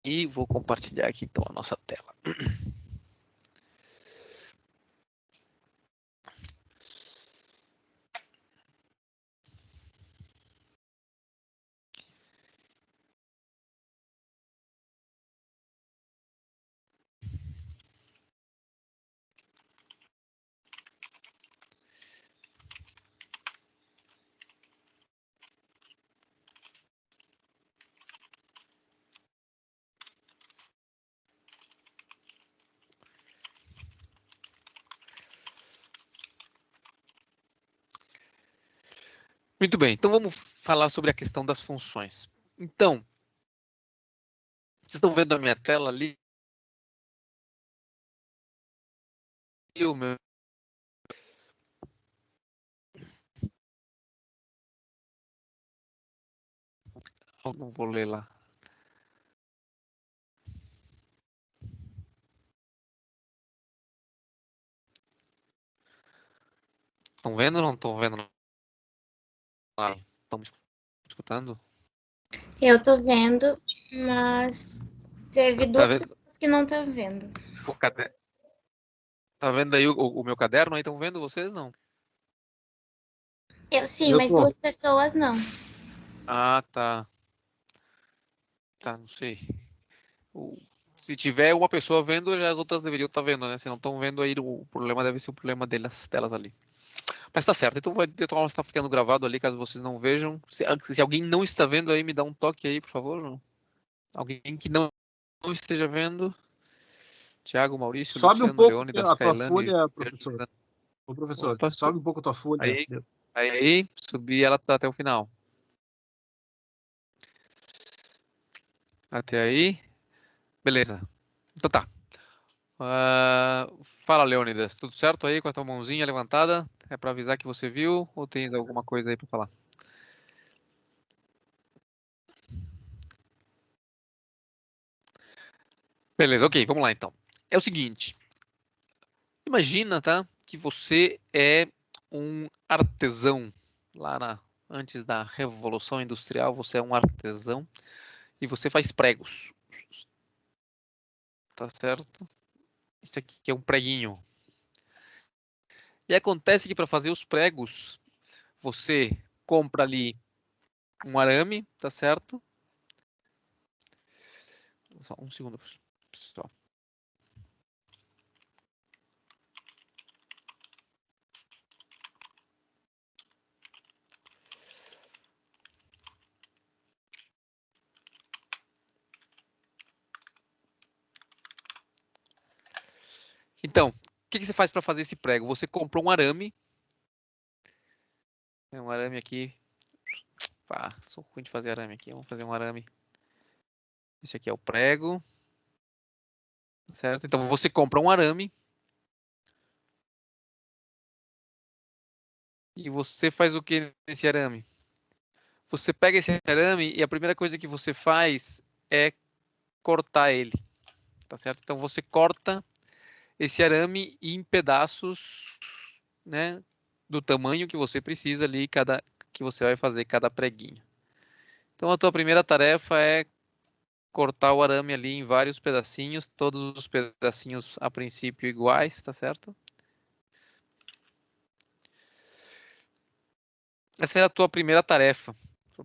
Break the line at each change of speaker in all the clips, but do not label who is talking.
E vou compartilhar aqui então a nossa tela. Muito bem, então vamos falar sobre a questão das funções. Então, vocês estão vendo a minha tela ali? E o meu... Não vou ler lá. Estão vendo ou não estão vendo? Estão me escutando?
Eu tô vendo, mas teve
Tá
duas
vendo?
pessoas que não estão vendo.
Tá vendo aí o meu caderno? Aí estão vendo vocês? Não?
Sim,
Eu
mas
tô.
duas pessoas não.
Ah, tá. Tá, não sei. Se tiver uma pessoa vendo, já as outras deveriam estar vendo, né? Se não estão vendo aí, o problema deve ser o problema delas ali. Mas tá certo, então vai estar ficando gravado ali, caso vocês não vejam. Se alguém não está vendo aí, me dá um toque aí, por favor. Não? Alguém que não esteja vendo. Tiago, Maurício,
Sobe um
Luciano,
pouco
Leônidas,
a tua
Kailane.
folha, professor. Ô, professor,
Opa,
sobe um pouco a tua folha.
aí, subi ela tá até o final. Até aí. Beleza. Então tá. Fala, Leônidas. Tudo certo aí com a tua mãozinha levantada? É para avisar que você viu ou tem alguma coisa aí para falar? Beleza, ok, vamos lá então. É o seguinte. Imagina, tá? Que você é um artesão. Antes da Revolução Industrial, você é um artesão e você faz pregos. Tá certo? Isso aqui é um preguinho. E acontece que para fazer os pregos, você compra ali um arame, tá certo? Só um segundo, pessoal. Então, o que você faz para fazer esse prego? Você comprou um arame. É um arame aqui. Pá, sou ruim de fazer arame aqui. Vamos fazer um arame. Esse aqui é o prego. Certo? Então você compra um arame. E você faz o que nesse arame? Você pega esse arame e a primeira coisa que você faz é cortar ele. Tá certo? Então você corta esse arame em pedaços, né, do tamanho que você precisa ali, que você vai fazer cada preguinho. Então a tua primeira tarefa é cortar o arame ali em vários pedacinhos, todos os pedacinhos a princípio iguais, tá certo? Essa é a tua primeira tarefa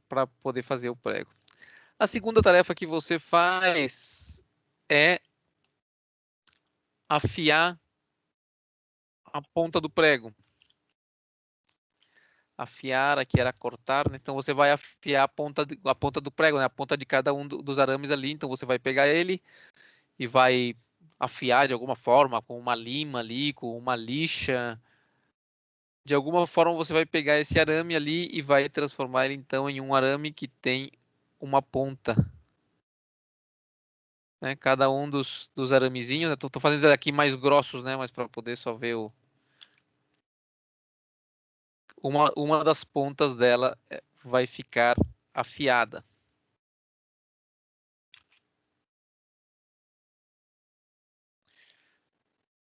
para poder fazer o prego. A segunda tarefa que você faz é afiar a ponta do prego. Afiar aqui era cortar, né? Então você vai afiar a ponta do prego, né? A ponta de cada um dos arames ali. Então você vai pegar ele e vai afiar de alguma forma, com uma lima ali, com uma lixa. De alguma forma você vai pegar esse arame ali e vai transformar ele então em um arame que tem uma ponta. Né? Cada um dos aramezinhos, né? Tô fazendo aqui mais grossos, né? Mas para poder só ver uma das pontas dela vai ficar afiada.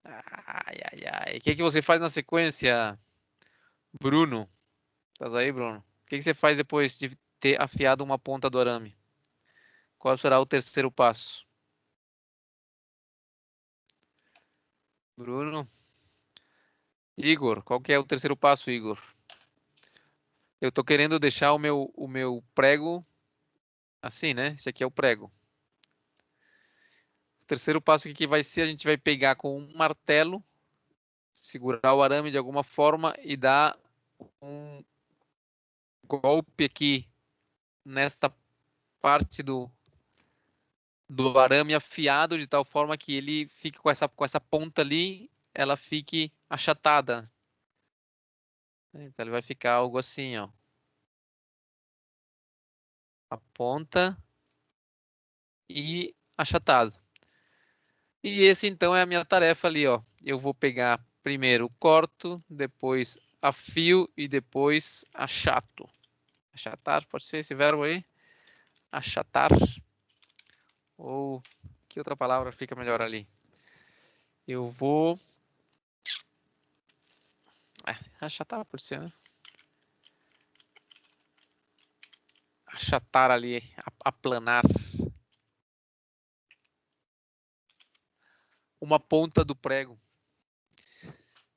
Ai, ai, ai. O que você faz na sequência, Bruno? Estás aí, Bruno? O que você faz depois de ter afiado uma ponta do arame? Qual será o terceiro passo? Bruno? Igor, qual que é o terceiro passo, Igor? Eu estou querendo deixar o meu prego assim, né? Esse aqui é o prego. O terceiro passo que vai ser, a gente vai pegar com um martelo, segurar o arame de alguma forma e dar um golpe aqui nesta parte do arame afiado, de tal forma que ele fique com essa ponta ali, ela fique achatada. Então ele vai ficar algo assim, ó. A ponta e achatado. E esse então é a minha tarefa ali, ó. Eu vou pegar primeiro corto, depois afio e depois achato. Achatar, pode ser esse verbo aí? Achatar. Ou que outra palavra fica melhor ali? Eu vou... achatar pode ser, né? Achatar ali, aplanar. Uma ponta do prego.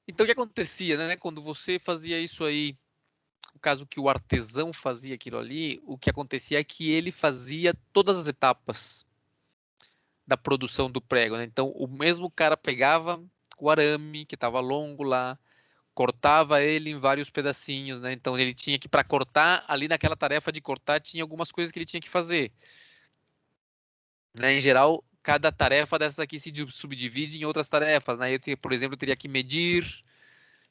Então o que acontecia, né? Quando você fazia isso aí, no caso que o artesão fazia aquilo ali, o que acontecia é que ele fazia todas as etapas da produção do prego, né? Então o mesmo cara pegava o arame que estava longo lá, cortava ele em vários pedacinhos, né? Então ele tinha que, para cortar, ali naquela tarefa de cortar, tinha algumas coisas que ele tinha que fazer, né? Em geral, cada tarefa dessas aqui se subdivide em outras tarefas, né? Eu, por exemplo, eu teria que medir,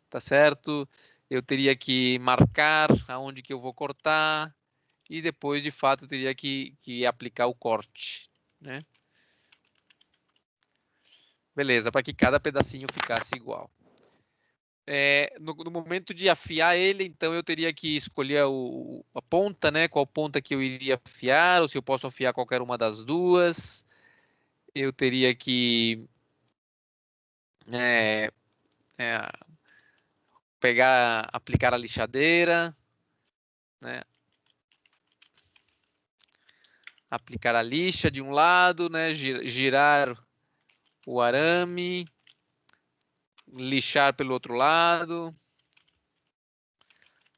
tá certo? Eu teria que marcar aonde que eu vou cortar e depois, de fato, eu teria que aplicar o corte, né? Beleza, para que cada pedacinho ficasse igual. No momento de afiar ele, então eu teria que escolher a ponta, né? Qual ponta que eu iria afiar, ou se eu posso afiar qualquer uma das duas. Eu teria que pegar, aplicar a lixadeira, né? Aplicar a lixa de um lado, né? Girar o arame, lixar pelo outro lado.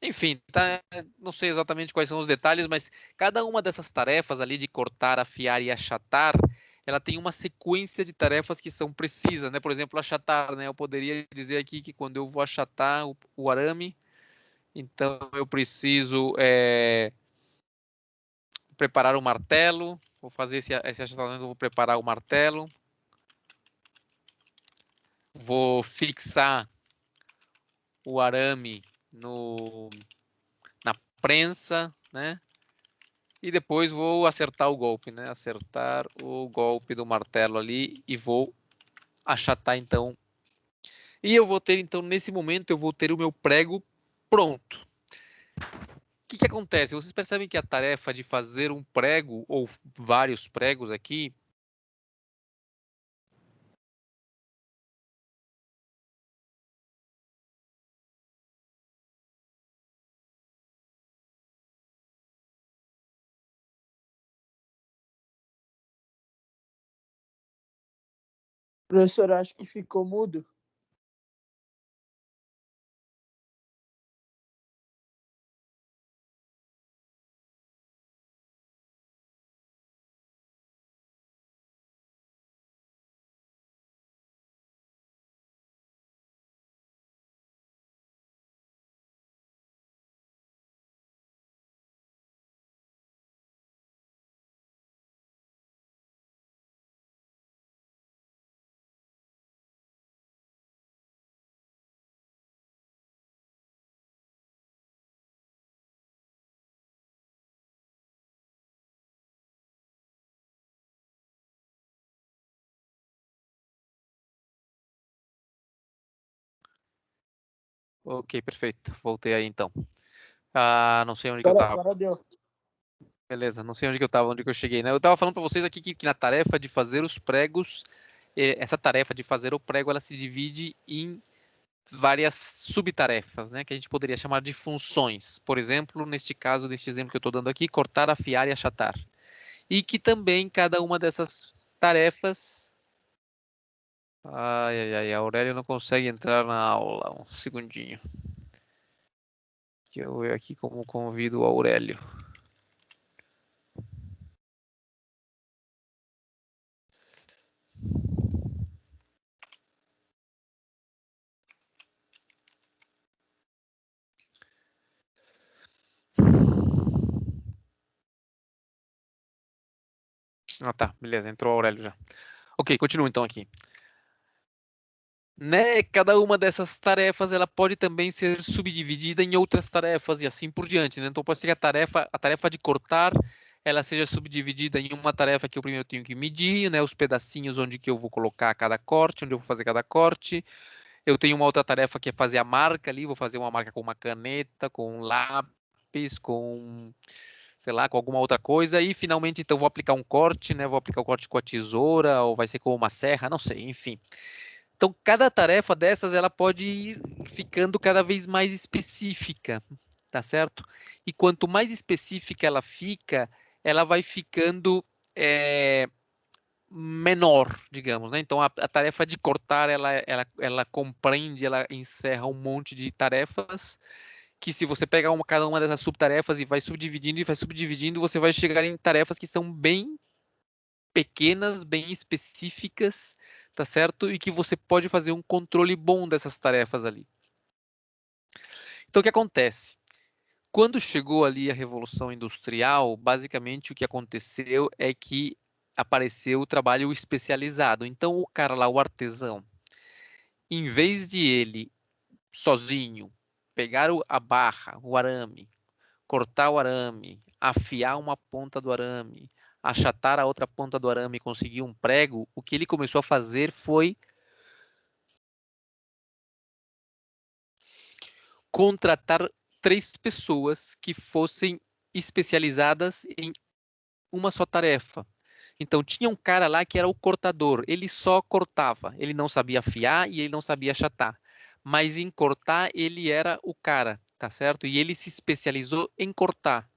Enfim, tá, não sei exatamente quais são os detalhes, mas cada uma dessas tarefas ali de cortar, afiar e achatar, ela tem uma sequência de tarefas que são precisas, né? Por exemplo, achatar, né? Eu poderia dizer aqui que quando eu vou achatar o arame, então eu preciso preparar o martelo, vou fazer esse achatamento, vou preparar o martelo, vou fixar o arame na prensa, né? E depois vou acertar o golpe, né? Acertar o golpe do martelo ali e vou achatar então. E eu vou ter então, nesse momento, eu vou ter o meu prego pronto. O que acontece? Vocês percebem que a tarefa de fazer um prego ou vários pregos aqui
Professor, acho que ficou mudo.
Ok, perfeito. Voltei aí então. Não sei onde que eu estava.
Agora deu.
Beleza, não sei onde que eu estava, onde que eu cheguei, né? Eu estava falando para vocês aqui que na tarefa de fazer os pregos, essa tarefa de fazer o prego, ela se divide em várias subtarefas, né? Que a gente poderia chamar de funções. Por exemplo, neste caso, neste exemplo que eu estou dando aqui, cortar, afiar e achatar. e que também cada uma dessas tarefas... Ai, ai, ai, a Aurélio não consegue entrar na aula. Um segundinho. Que eu aqui como convido o Aurélio. Ah, tá, beleza, entrou o Aurélio já. Ok, continuo então aqui. Né, cada uma dessas tarefas ela pode também ser subdividida em outras tarefas e assim por diante, né? Então pode ser que a tarefa de cortar, ela seja subdividida em uma tarefa que eu primeiro tenho que medir, né, os pedacinhos onde que eu vou colocar cada corte, onde eu vou fazer cada corte. Eu tenho uma outra tarefa que é fazer a marca ali, vou fazer uma marca com uma caneta, com um lápis, com, sei lá, com alguma outra coisa. E finalmente, então, vou aplicar um corte, né? Vou aplicar o corte com a tesoura, ou vai ser com uma serra, não sei, enfim. Então, cada tarefa dessas, ela pode ir ficando cada vez mais específica, tá certo? E quanto mais específica ela fica, ela vai ficando menor, digamos, né? Então, a tarefa de cortar, ela compreende, ela encerra um monte de tarefas que se você pegar cada uma dessas subtarefas e vai subdividindo, você vai chegar em tarefas que são bem pequenas, bem específicas, tá certo? E que você pode fazer um controle bom dessas tarefas ali. Então, o que acontece? Quando chegou ali a Revolução Industrial, basicamente o que aconteceu é que apareceu o trabalho especializado. Então, o cara lá, o artesão, em vez de ele sozinho pegar a barra, o arame, cortar o arame, afiar uma ponta do arame, achatar a outra ponta do arame e conseguir um prego, o que ele começou a fazer foi contratar 3 pessoas que fossem especializadas em uma só tarefa. Então, tinha um cara lá que era o cortador. Ele só cortava. Ele não sabia afiar e ele não sabia achatar. Mas em cortar, ele era o cara, tá certo? E ele se especializou em cortar.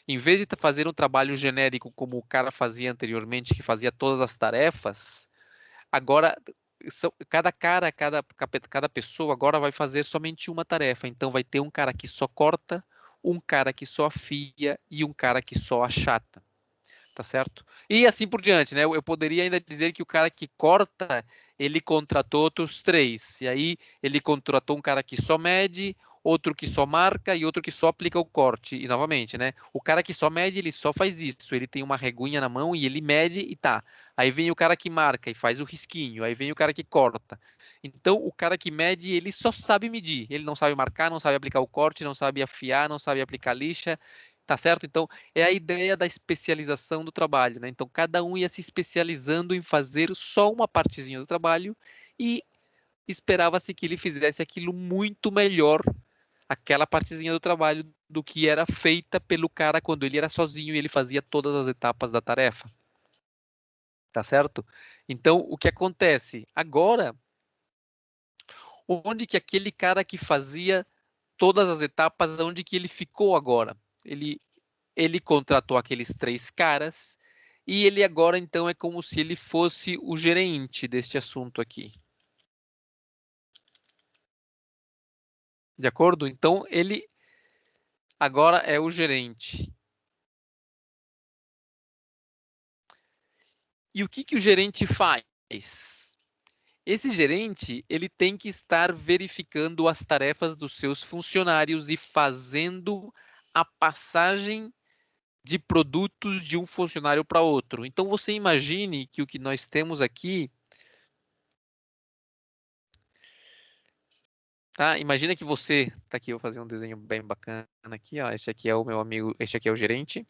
Em vez de fazer um trabalho genérico como o cara fazia anteriormente, que fazia todas as tarefas, agora cada pessoa agora vai fazer somente uma tarefa. Então vai ter um cara que só corta, um cara que só afia e um cara que só achata. Tá certo? E assim por diante, né? Eu poderia ainda dizer que o cara que corta, ele contratou outros 3. E aí ele contratou um cara que só mede, outro que só marca e outro que só aplica o corte. E novamente, né? O cara que só mede, ele só faz isso. Ele tem uma reguinha na mão e ele mede e tá. Aí vem o cara que marca e faz o risquinho. Aí vem o cara que corta. Então, o cara que mede, ele só sabe medir. Ele não sabe marcar, não sabe aplicar o corte, não sabe afiar, não sabe aplicar lixa. Tá certo? Então, é a ideia da especialização do trabalho, né? Então, cada um ia se especializando em fazer só uma partezinha do trabalho e esperava-se que ele fizesse aquilo muito melhor, aquela partezinha do trabalho, do que era feita pelo cara quando ele era sozinho e ele fazia todas as etapas da tarefa. Tá certo? Então, o que acontece? Agora, onde que aquele cara que fazia todas as etapas, onde que ele ficou agora? Ele contratou aqueles 3 caras e ele agora então é como se ele fosse o gerente deste assunto aqui. De acordo? Então ele agora é o gerente. E o que que o gerente faz? Esse gerente, ele tem que estar verificando as tarefas dos seus funcionários e fazendo a passagem de produtos de um funcionário para outro. Então você imagine que o que nós temos aqui, tá? Imagina que você, tá aqui, eu vou fazer um desenho bem bacana aqui, ó. Este aqui é o meu amigo, este aqui é o gerente.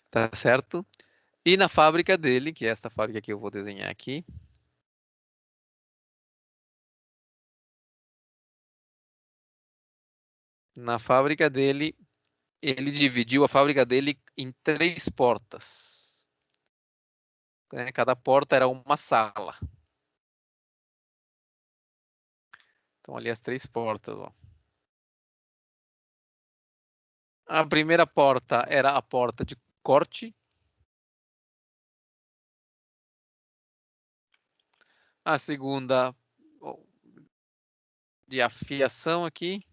Tá certo? E na fábrica dele, que é esta fábrica que eu vou desenhar aqui. Na fábrica dele, ele dividiu a fábrica dele em 3 portas. Né? Cada porta era uma sala. Então ali as 3 portas, ó. A primeira porta era a porta de corte. A segunda de afiação aqui.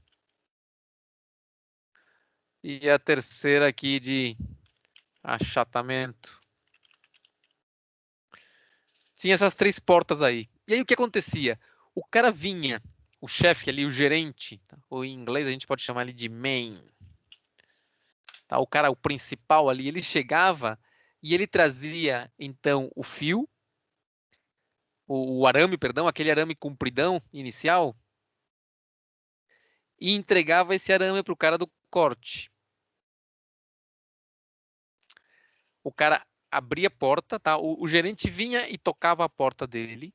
E a terceira aqui de achatamento. Tinha essas 3 portas aí. E aí o que acontecia? O cara vinha, o chefe ali, o gerente, ou em inglês a gente pode chamar ele de main. Tá? O cara, o principal ali, ele chegava e ele trazia então o fio, o arame, perdão, aquele arame compridão inicial, e entregava esse arame para o cara do corte. O cara abria a porta, tá? O gerente vinha e tocava a porta dele.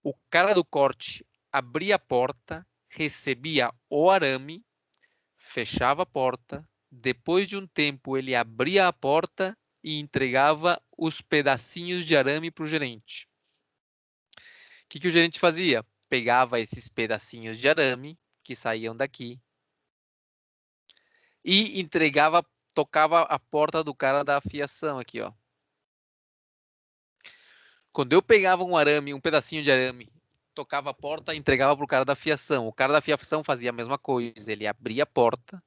O cara do corte abria a porta, recebia o arame, fechava a porta. Depois de um tempo, ele abria a porta e entregava os pedacinhos de arame para o gerente. O que o gerente fazia? Pegava esses pedacinhos de arame que saíam daqui e entregava, tocava a porta do cara da afiação aqui, ó. Quando eu pegava um arame, um pedacinho de arame, tocava a porta e entregava para o cara da afiação. O cara da afiação fazia a mesma coisa. Ele abria a porta,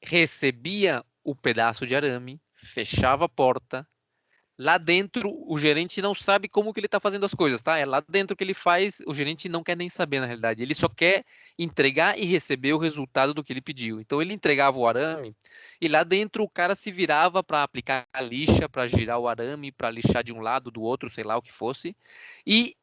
recebia o pedaço de arame, fechava a porta. Lá dentro, o gerente não sabe como que ele está fazendo as coisas, tá? É lá dentro que ele faz, o gerente não quer nem saber, na realidade. Ele só quer entregar e receber o resultado do que ele pediu. Então, ele entregava o arame e lá dentro o cara se virava para aplicar a lixa, para girar o arame, para lixar de um lado, do outro, sei lá o que fosse. E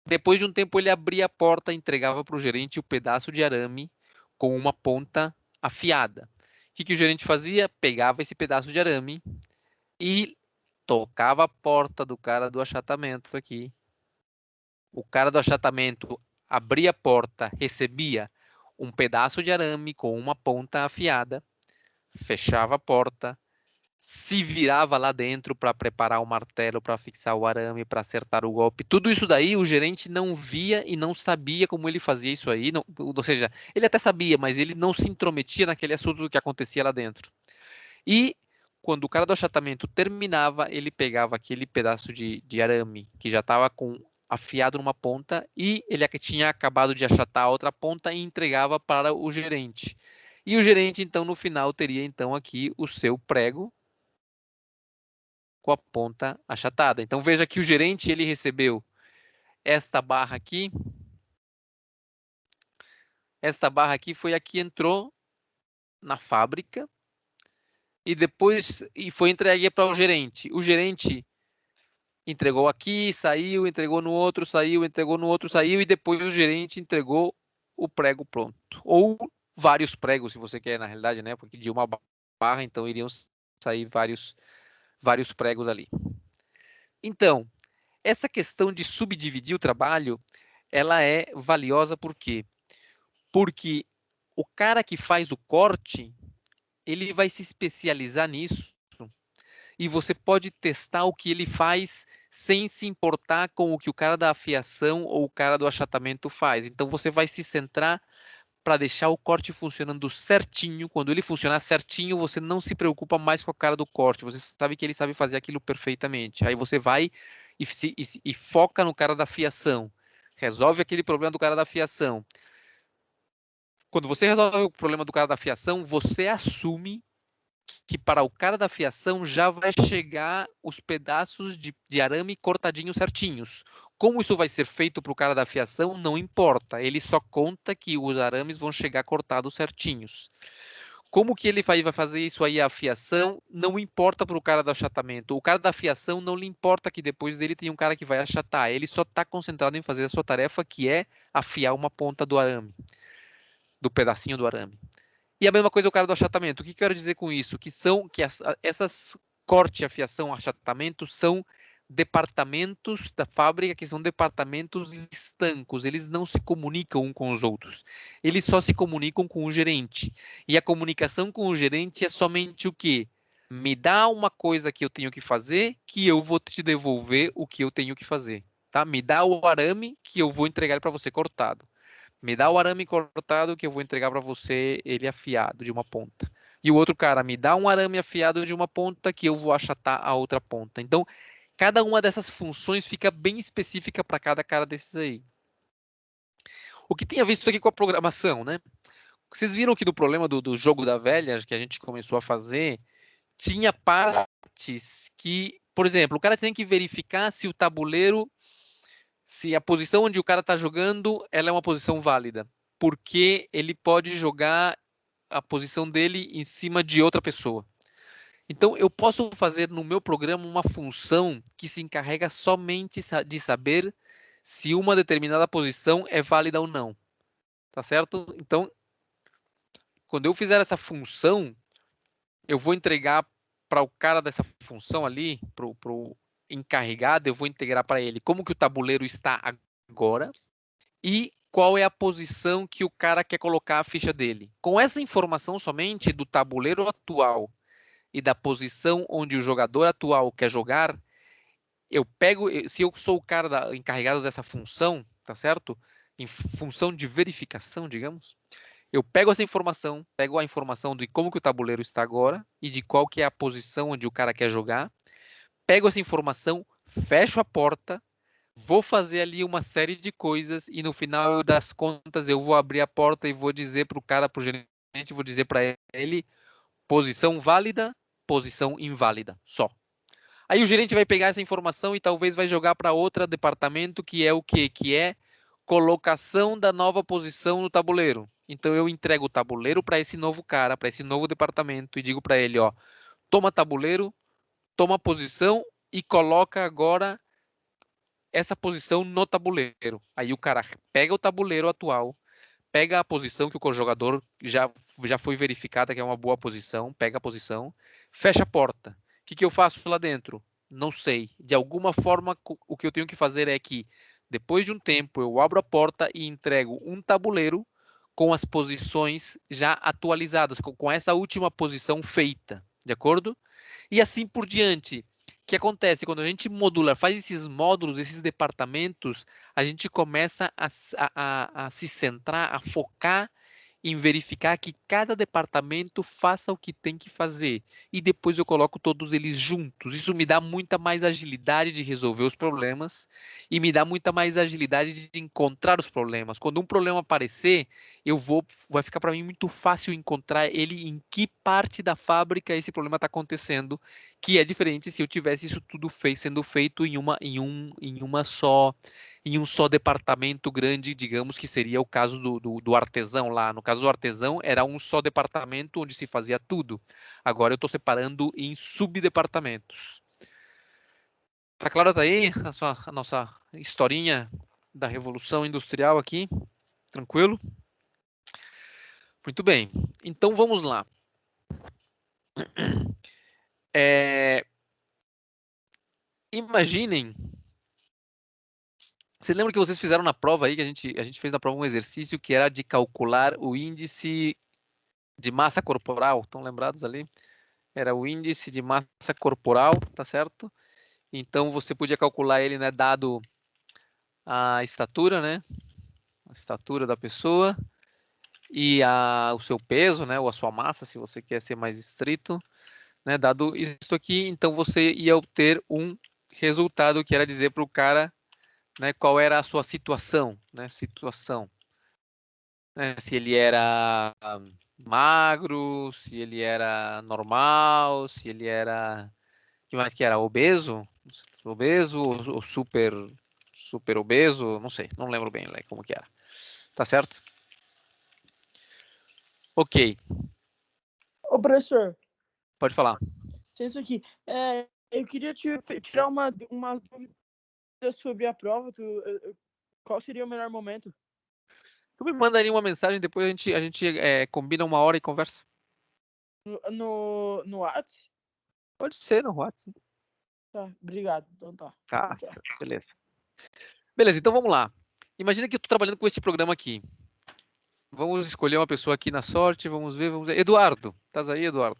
depois de um tempo, ele abria a porta e entregava para o gerente o pedaço de arame com uma ponta afiada. O que o gerente fazia? Pegava esse pedaço de arame e tocava a porta do cara do achatamento aqui. O cara do achatamento abria a porta, recebia um pedaço de arame com uma ponta afiada, fechava a porta, se virava lá dentro para preparar o martelo, para fixar o arame, para acertar o golpe. Tudo isso daí o gerente não via e não sabia como ele fazia isso aí. Não, ou seja, ele até sabia, mas ele não se intrometia naquele assunto do que acontecia lá dentro. E quando o cara do achatamento terminava, ele pegava aquele pedaço de arame que já estava afiado numa ponta e ele tinha acabado de achatar a outra ponta e entregava para o gerente. E o gerente, então, no final, teria então aqui o seu prego com a ponta achatada. Então, veja que o gerente ele recebeu esta barra aqui. Esta barra aqui foi a que entrou na fábrica e depois foi entregue para o gerente. O gerente entregou aqui, saiu, entregou no outro, saiu, entregou no outro, saiu e depois o gerente entregou o prego pronto. Ou vários pregos, se você quer, na realidade, né? Porque de uma barra, então iriam sair vários pregos ali. Então, essa questão de subdividir o trabalho, ela é valiosa por quê? Porque o cara que faz o corte, ele vai se especializar nisso e você pode testar o que ele faz sem se importar com o que o cara da afiação ou o cara do achatamento faz. Então você vai se centrar para deixar o corte funcionando certinho. Quando ele funcionar certinho, você não se preocupa mais com a cara do corte. Você sabe que ele sabe fazer aquilo perfeitamente. Aí você vai e foca no cara da afiação. Resolve aquele problema do cara da afiação. Quando você resolve o problema do cara da afiação, você assume que para o cara da fiação já vai chegar os pedaços de arame cortadinhos certinhos. Como isso vai ser feito para o cara da fiação, não importa. Ele só conta que os arames vão chegar cortados certinhos. Como que ele vai fazer isso aí, a fiação, não importa para o cara do achatamento. O cara da fiação não lhe importa que depois dele tem um cara que vai achatar. Ele só está concentrado em fazer a sua tarefa, que é afiar uma ponta do arame, do pedacinho do arame. E a mesma coisa o cara do achatamento. O que eu quero dizer com isso? Que essas corte, afiação, achatamento são departamentos da fábrica que são departamentos estancos. Eles não se comunicam um com os outros. Eles só se comunicam com o gerente. E a comunicação com o gerente é somente o quê? Me dá uma coisa que eu tenho que fazer, que eu vou te devolver o que eu tenho que fazer. Tá? Me dá o arame que eu vou entregar para você cortado. Me dá o arame cortado que eu vou entregar para você ele afiado de uma ponta. E o outro cara me dá um arame afiado de uma ponta que eu vou achatar a outra ponta. Então, cada uma dessas funções fica bem específica para cada cara desses aí. O que tem a ver isso aqui com a programação, né? Vocês viram que no problema do jogo da velha, que a gente começou a fazer, tinha partes que, por exemplo, o cara tem que verificar se o tabuleiro, se a posição onde o cara está jogando, ela é uma posição válida, porque ele pode jogar a posição dele em cima de outra pessoa. Então, eu posso fazer no meu programa uma função que se encarrega somente de saber se uma determinada posição é válida ou não. Tá certo? Então, quando eu fizer essa função, eu vou entregar para o cara dessa função ali, para o encarregado, eu vou integrar para ele como que o tabuleiro está agora e qual é a posição que o cara quer colocar a ficha dele. Com essa informação somente do tabuleiro atual e da posição onde o jogador atual quer jogar, eu pego, se eu sou o cara encarregado dessa função, tá certo? Em função de verificação, digamos, eu pego essa informação, pego a informação de como que o tabuleiro está agora e de qual que é a posição onde o cara quer jogar, pego essa informação, fecho a porta, vou fazer ali uma série de coisas e no final das contas eu vou abrir a porta e vou dizer para o cara, para o gerente, vou dizer para ele posição válida, posição inválida, só. Aí o gerente vai pegar essa informação e talvez vai jogar para outro departamento que é o quê? Que é colocação da nova posição no tabuleiro. Então eu entrego o tabuleiro para esse novo cara, para esse novo departamento e digo para ele, ó, toma tabuleiro, toma posição e coloca agora essa posição no tabuleiro. Aí o cara pega o tabuleiro atual, pega a posição que o jogador já foi verificada que é uma boa posição, pega a posição, fecha a porta. O que eu faço lá dentro? Não sei. De alguma forma, o que eu tenho que fazer é que, depois de um tempo, eu abro a porta e entrego um tabuleiro com as posições já atualizadas, com essa última posição feita, de acordo? E assim por diante. O que acontece quando a gente modula, faz esses módulos, esses departamentos, a gente começa a se centrar, a focar em verificar que cada departamento faça o que tem que fazer. E depois eu coloco todos eles juntos. Isso me dá muita mais agilidade de resolver os problemas e me dá muita mais agilidade de encontrar os problemas. Quando um problema aparecer, vai ficar para mim muito fácil encontrar ele em que parte da fábrica esse problema está acontecendo, que é diferente se eu tivesse isso tudo sendo feito em um só departamento grande, digamos que seria o caso do artesão lá. No caso do artesão, era um só departamento onde se fazia tudo. Agora eu estou separando em subdepartamentos. Tá claro daí a nossa historinha da Revolução Industrial aqui? Tranquilo? Muito bem. Então vamos lá. Imaginem. Você lembra que vocês fizeram na prova aí, que a gente fez na prova um exercício que era de calcular o índice de massa corporal? Estão lembrados ali? Era o índice de massa corporal, tá certo? Então você podia calcular ele, né, dado a estatura, né? A estatura da pessoa e o seu peso, né, ou a sua massa, se você quer ser mais estrito, né? Dado isso aqui, então você ia obter um resultado que era dizer para o cara, né, qual era a sua situação, né? Situação. Né, se ele era magro, se ele era normal, se ele era, que mais que era, obeso, ou super obeso, não sei, não lembro bem como que era. Tá certo? Ok,
Ô, professor,
pode falar.
isso aqui. Eu queria tirar uma dúvida sobre a prova. Qual seria o melhor momento?
Tu me manda ali uma mensagem, depois a gente combina uma hora e conversa.
No WhatsApp?
Pode ser no WhatsApp.
Tá, obrigado. Então tá.
Tá, beleza. Beleza, então vamos lá. Imagina que eu estou trabalhando com este programa aqui. Vamos escolher uma pessoa aqui na sorte, vamos ver. Eduardo, estás aí, Eduardo?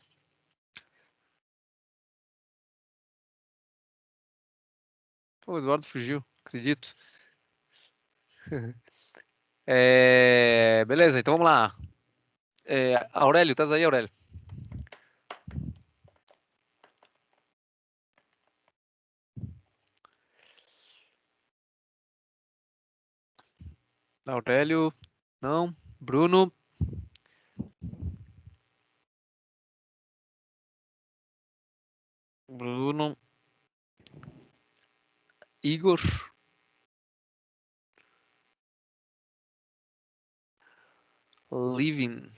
O Eduardo fugiu, acredito. Beleza, então vamos lá. Aurélio, estás aí, Aurélio? Aurélio, não. Bruno. Bruno. Igor. Living.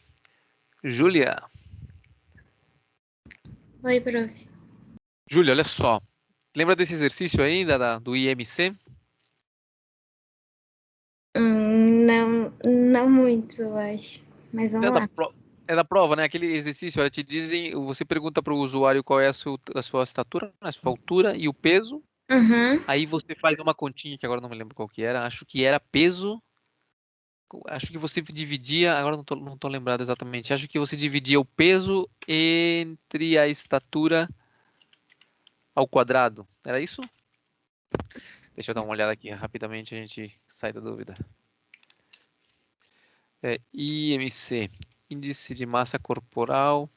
Júlia.
Oi, prof.
Júlia, olha só. Lembra desse exercício aí do IMC?
Não muito, eu acho. Mas vamos lá.
É da prova, né? Aquele exercício, olha, te dizem, você pergunta para o usuário qual é a sua estatura, a sua altura e o peso.
Uhum.
Aí você faz uma continha, que agora não me lembro qual que era. Acho que era peso. Acho que você dividia, agora não tô lembrado exatamente. Acho que você dividia o peso entre a estatura ao quadrado. Era isso? Deixa eu dar uma olhada aqui rapidamente, a gente sai da dúvida. IMC, índice de massa corporal.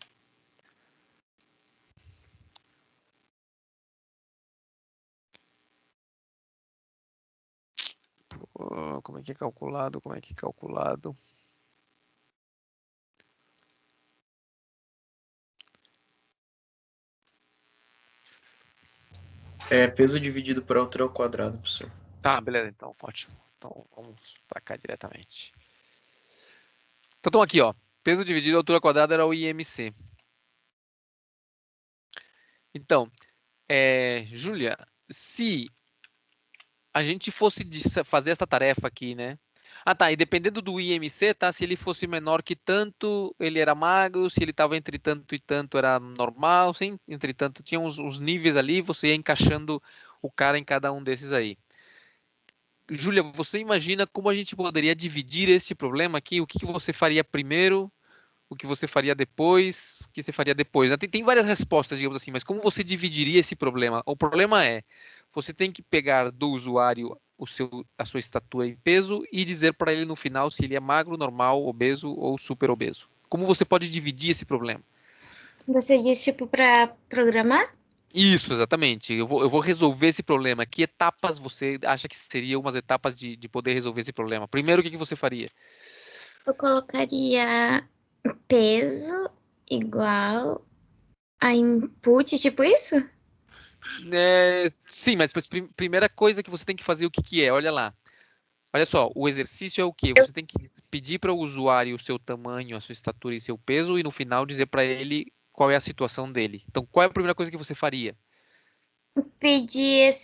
Como é que é calculado? Como é que é calculado?
É peso dividido por altura ao quadrado, professor.
Tá, beleza, então, ótimo. Então, vamos para cá diretamente. Então, estamos aqui, ó. Peso dividido altura ao quadrado era o IMC. Então, Júlia, se a gente fosse fazer essa tarefa aqui, né? Ah, tá, e dependendo do IMC, tá? Se ele fosse menor que tanto, ele era magro, se ele estava entre tanto e tanto, era normal, sim, entre tanto, tinha uns níveis ali, você ia encaixando o cara em cada um desses aí. Júlia, você imagina como a gente poderia dividir esse problema aqui? O que você faria primeiro? O que você faria depois? O que você faria depois? Tem várias respostas, digamos assim, mas como você dividiria esse problema? O problema é, você tem que pegar do usuário a sua estatura e peso e dizer para ele no final se ele é magro, normal, obeso ou super obeso. Como você pode dividir esse problema?
Você disse, tipo, para programar?
Isso, exatamente. Eu vou resolver esse problema. Que etapas você acha que seriam umas etapas de poder resolver esse problema? Primeiro, o que você faria?
Eu colocaria peso igual a input, tipo isso?
Sim, mas primeira coisa que você tem que fazer, o que é? Olha lá. Olha só, o exercício é o quê? Você tem que pedir para o usuário o seu tamanho, a sua estatura e seu peso e no final dizer para ele qual é a situação dele. Então, qual é a primeira coisa que você faria?
Pedir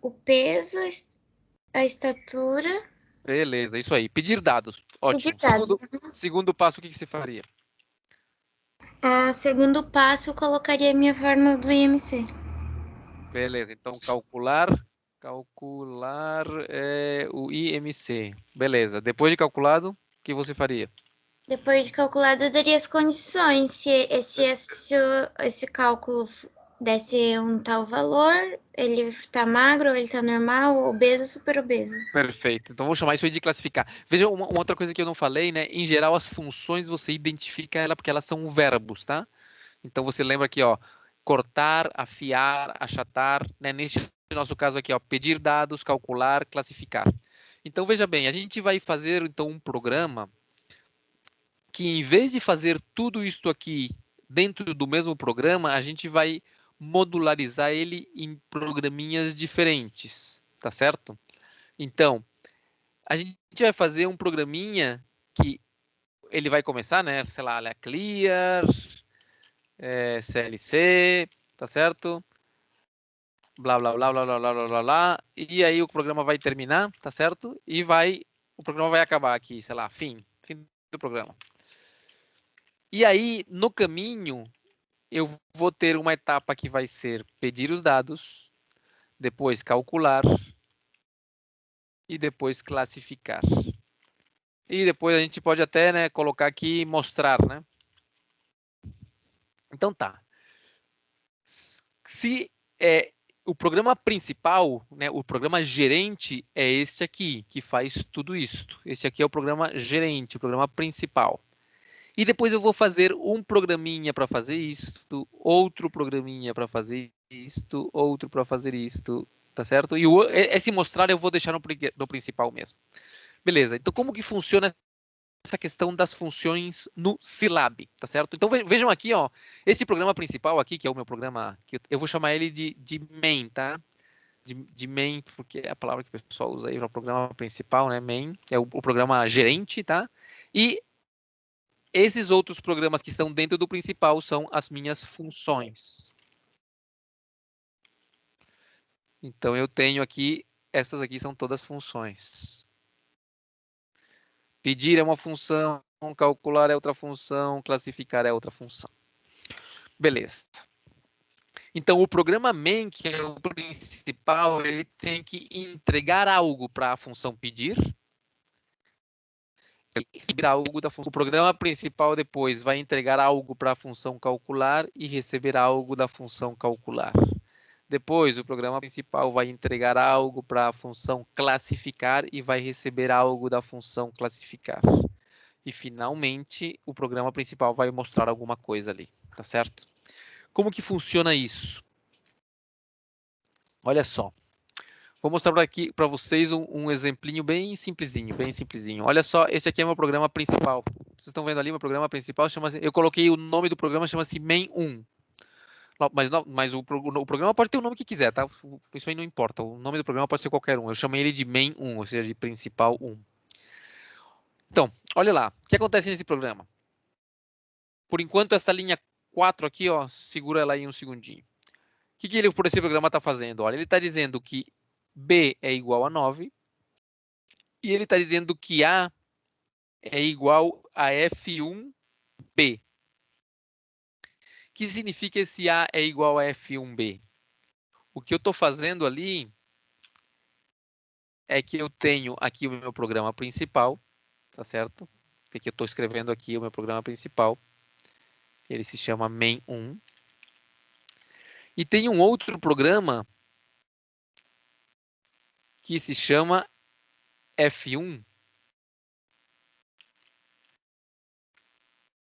o peso, a estatura.
Beleza, isso aí. Pedir dados.
Pedir
Ótimo.
dados.
Segundo passo, o que você faria?
Segundo passo, eu colocaria a minha fórmula do IMC.
Beleza, então calcular o IMC. Beleza. Depois de calculado, o que você faria?
Depois de calculado, eu daria as condições. Se esse cálculo desse um tal valor, ele tá magro, ele tá normal, obeso, super obeso.
Perfeito. Então vamos chamar isso aí de classificar. Veja uma outra coisa que eu não falei, né? Em geral, as funções você identifica ela porque elas são verbos, tá? Então você lembra aqui, ó, cortar, afiar, achatar, né? Neste nosso caso aqui, ó, pedir dados, calcular, classificar. Então veja bem, a gente vai fazer então um programa que em vez de fazer tudo isto aqui dentro do mesmo programa, a gente vai modularizar ele em programinhas diferentes, tá certo? Então, a gente vai fazer um programinha que ele vai começar, né? Sei lá, clear, CLC, tá certo? Blá, blá, blá, blá, blá, blá, blá, blá, blá. E aí o programa vai terminar, tá certo? E o programa vai acabar aqui, sei lá, fim do programa. E aí, no caminho, eu vou ter uma etapa que vai ser pedir os dados, depois calcular e depois classificar. E depois a gente pode até, né, colocar aqui e mostrar, né? Então tá. Se o programa principal, né, o programa gerente é este aqui, que faz tudo isto. Esse aqui é o programa gerente, o programa principal. E depois eu vou fazer um programinha para fazer isto, outro programinha para fazer isto, outro para fazer isto, tá certo? E esse mostrar eu vou deixar no principal mesmo. Beleza, então como que funciona essa questão das funções no Scilab, tá certo? Então vejam aqui, ó, esse programa principal aqui, que é o meu programa, que eu vou chamar ele de main, tá? De main, porque é a palavra que o pessoal usa aí para o programa principal, né? Main, é o programa gerente, tá? E esses outros programas que estão dentro do principal são as minhas funções. Então eu tenho aqui, essas aqui são todas funções. Pedir é uma função, calcular é outra função, classificar é outra função. Beleza. Então, o programa main, que é o principal, ele tem que entregar algo para a função pedir. Receber algo da função. O programa principal depois vai entregar algo para a função calcular e receber algo da função calcular. Depois, o programa principal vai entregar algo para a função classificar e vai receber algo da função classificar. E, finalmente, o programa principal vai mostrar alguma coisa ali, tá certo? Como que funciona isso? Olha só. Vou mostrar aqui para vocês um exemplinho bem simplesinho, bem simplesinho. Olha só, esse aqui é meu programa principal. Vocês estão vendo ali, meu programa principal chama-se... Eu coloquei o nome do programa, chama-se main1. Mas o programa pode ter o nome que quiser, tá? Isso aí não importa. O nome do programa pode ser qualquer um. Eu chamei ele de main1, ou seja, de principal 1. Então, olha lá. O que acontece nesse programa? Por enquanto, esta linha 4 aqui, ó, segura ela aí um segundinho. O que ele, por esse programa, está fazendo? Olha, ele está dizendo que B é igual a 9 e ele está dizendo que A é igual a F1B. O que significa esse A é igual a F1B? O que eu estou fazendo ali é que eu tenho aqui o meu programa principal, tá certo? Que eu estou escrevendo aqui o meu programa principal. Ele se chama main1. E tem um outro programa que se chama F1,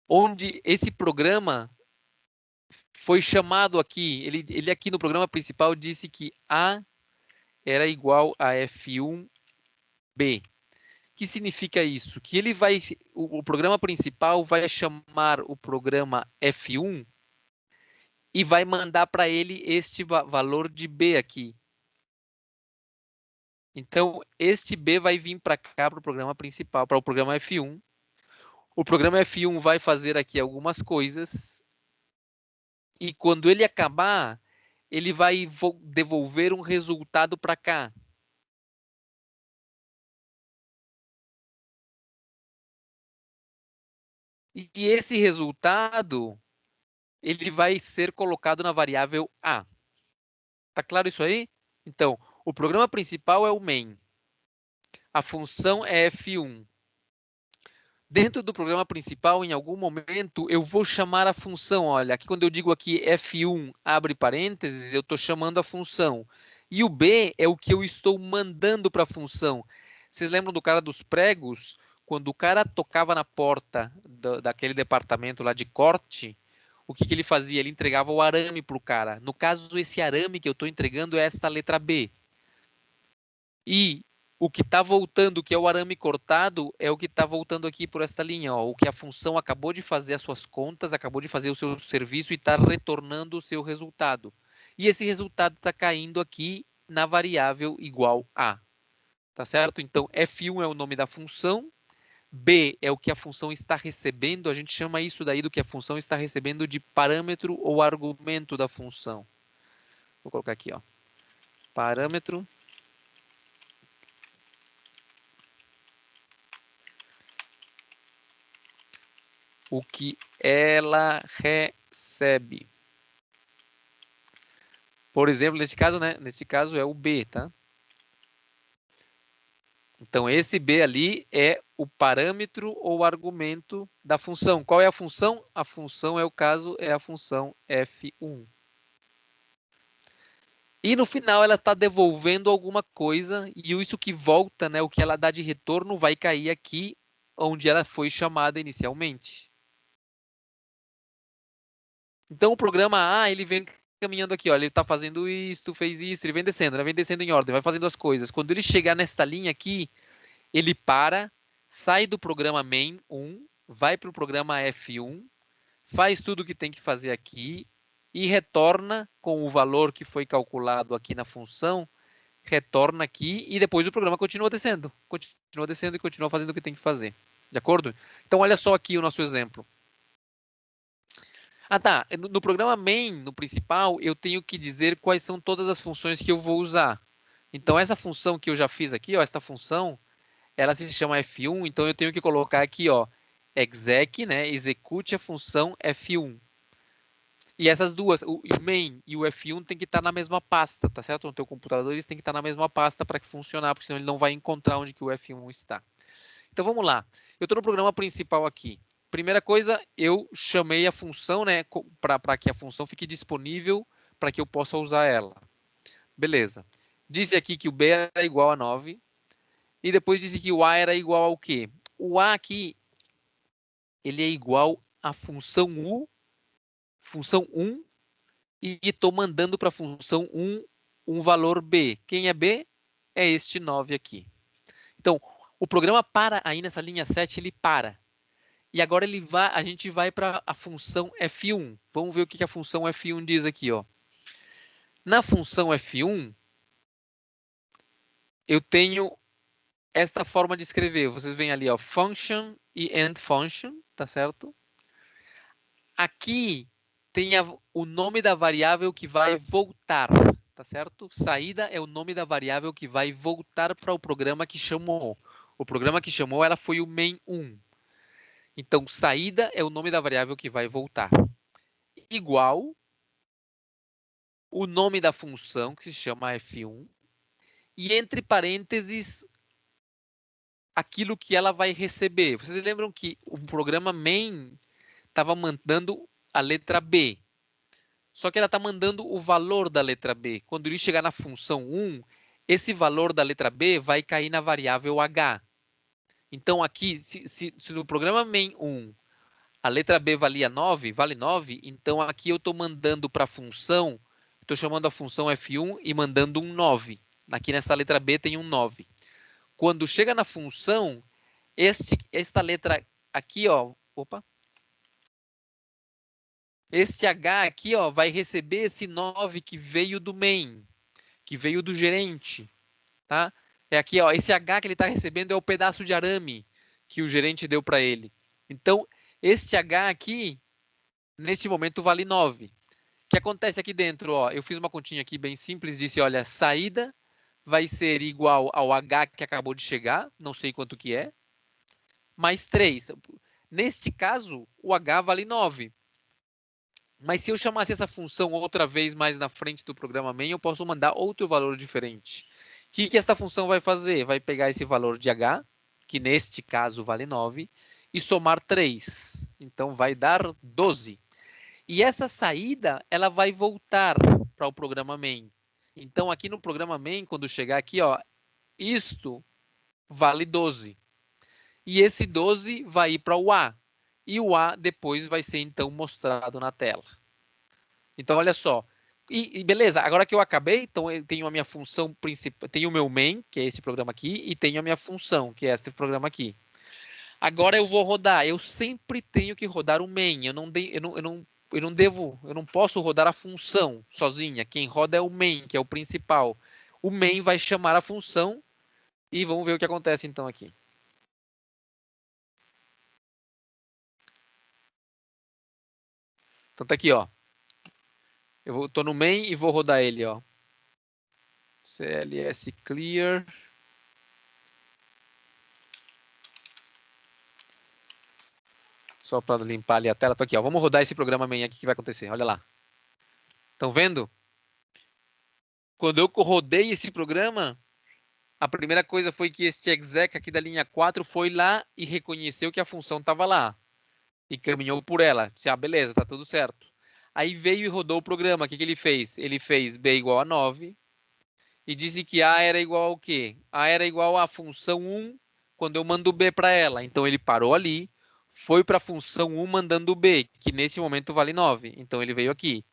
onde esse programa foi chamado aqui, ele aqui no programa principal disse que A era igual a F1B. O que significa isso? Que ele vai, o programa principal vai chamar o programa F1 e vai mandar para ele este valor de B aqui. Então, este B vai vir para cá, para o programa principal, para o programa F1. O programa F1 vai fazer aqui algumas coisas. E quando ele acabar, ele vai devolver um resultado para cá. E esse resultado, ele vai ser colocado na variável A. Tá claro isso aí? Então, o programa principal é o main. A função é F1. Dentro do programa principal, em algum momento, eu vou chamar a função. Olha, aqui quando eu digo aqui F1, abre parênteses, eu estou chamando a função. E o B é o que eu estou mandando para a função. Vocês lembram do cara dos pregos? Quando o cara tocava na porta daquele departamento lá de corte, o que ele fazia? Ele entregava o arame para o cara. No caso, esse arame que eu estou entregando é esta letra B. E o que está voltando, que é o arame cortado, é o que está voltando aqui por esta linha. Ó. O que a função acabou de fazer as suas contas, acabou de fazer o seu serviço e está retornando o seu resultado. E esse resultado está caindo aqui na variável igual a. Tá certo? Então, F1 é o nome da função. B é o que a função está recebendo. A gente chama isso daí do que a função está recebendo de parâmetro ou argumento da função. Vou colocar aqui, ó. Parâmetro. O que ela recebe. Por exemplo, nesse caso, né? Nesse caso é o B, tá? Então, esse B ali é o parâmetro ou argumento da função. Qual é a função? A função, é o caso, é a função F1. E no final ela está devolvendo alguma coisa e isso que volta, né? O que ela dá de retorno vai cair aqui onde ela foi chamada inicialmente. Então, o programa A, ele vem caminhando aqui, ó, ele está fazendo isto, fez isso, ele vem descendo em ordem, vai fazendo as coisas. Quando ele chegar nesta linha aqui, ele para, sai do programa main1, vai para o programa F1, faz tudo o que tem que fazer aqui e retorna com o valor que foi calculado aqui na função, retorna aqui e depois o programa continua descendo e continua fazendo o que tem que fazer. De acordo? Então, olha só aqui o nosso exemplo. Ah, tá. No programa main, no principal, eu tenho que dizer quais são todas as funções que eu vou usar. Então, essa função que eu já fiz aqui, ó, esta função, ela se chama F1, então eu tenho que colocar aqui, ó, exec, né, execute a função F1. E essas duas, o main e o F1 tem que estar na mesma pasta, tá certo? No teu computador eles têm que estar na mesma pasta para que funcionar, porque senão ele não vai encontrar onde que o F1 está. Então vamos lá. Eu estou no programa principal aqui. Primeira coisa, eu chamei a função, né, para que a função fique disponível para que eu possa usar ela. Beleza. Disse aqui que o B era igual a 9. E depois disse que o A era igual ao quê? O A aqui, ele é igual à função U, função 1, e estou mandando para a função 1 um valor B. Quem é B? É este 9 aqui. Então, o programa para aí nessa linha 7, ele para. E agora a gente vai para a função F1. Vamos ver o que a função F1 diz aqui, ó. Na função F1, eu tenho esta forma de escrever. Vocês veem ali, ó, function e end function, tá certo? Aqui tem o nome da variável que vai voltar, tá certo? Saída é o nome da variável que vai voltar para o programa que chamou. O programa que chamou, ela foi o main1. Então, saída é o nome da variável que vai voltar. Igual o nome da função, que se chama F1, e entre parênteses, aquilo que ela vai receber. Vocês lembram que o programa main estava mandando a letra B. Só que ela está mandando o valor da letra B. Quando ele chegar na função 1, esse valor da letra B vai cair na variável H. Então, aqui, se no programa main1 a letra B valia 9, vale 9, então aqui eu estou mandando para a função, estou chamando a função F1 e mandando um 9. Aqui nessa letra B tem um 9. Quando chega na função, esta letra aqui, ó, este H aqui, ó, vai receber esse 9 que veio do main, que veio do gerente, tá? É aqui, ó, esse H que ele está recebendo é o pedaço de arame que o gerente deu para ele. Então, este H aqui, neste momento, vale 9. O que acontece aqui dentro? Ó, eu fiz uma continha aqui bem simples, disse, olha, saída vai ser igual ao H que acabou de chegar, não sei quanto que é, mais 3. Neste caso, o H vale 9. Mas se eu chamasse essa função outra vez mais na frente do programa main, eu posso mandar outro valor diferente. O que essa função vai fazer? Vai pegar esse valor de H, que neste caso vale 9, e somar 3. Então, vai dar 12. E essa saída, ela vai voltar para o programa main. Então, aqui no programa main, quando chegar aqui, ó, isto vale 12. E esse 12 vai ir para o A. E o A depois vai ser, então, mostrado na tela. Então, olha só. E beleza, agora que eu acabei, então eu tenho a minha função principal, tenho o meu main, que é esse programa aqui, e tenho a minha função, que é esse programa aqui. Agora eu vou rodar, eu sempre tenho que rodar o main, eu não posso rodar a função sozinha, quem roda é o main, que é o principal. O main vai chamar a função e vamos ver o que acontece então aqui. Então tá aqui, ó. Eu estou no main e vou rodar ele, ó. CLS clear. Só para limpar ali a tela. Tô aqui, ó. Vamos rodar esse programa main aqui que vai acontecer. Olha lá. Estão vendo? Quando eu rodei esse programa, a primeira coisa foi que este exec aqui da linha 4 foi lá e reconheceu que a função estava lá. E caminhou por ela. Disse, ah, beleza, tá tudo certo. Aí veio e rodou o programa. O que ele fez? Ele fez B igual a 9. E disse que A era igual ao quê? A era igual à função 1 quando eu mando B para ela. Então, ele parou ali, foi para a função 1 mandando B, que nesse momento vale 9. Então, ele veio aqui.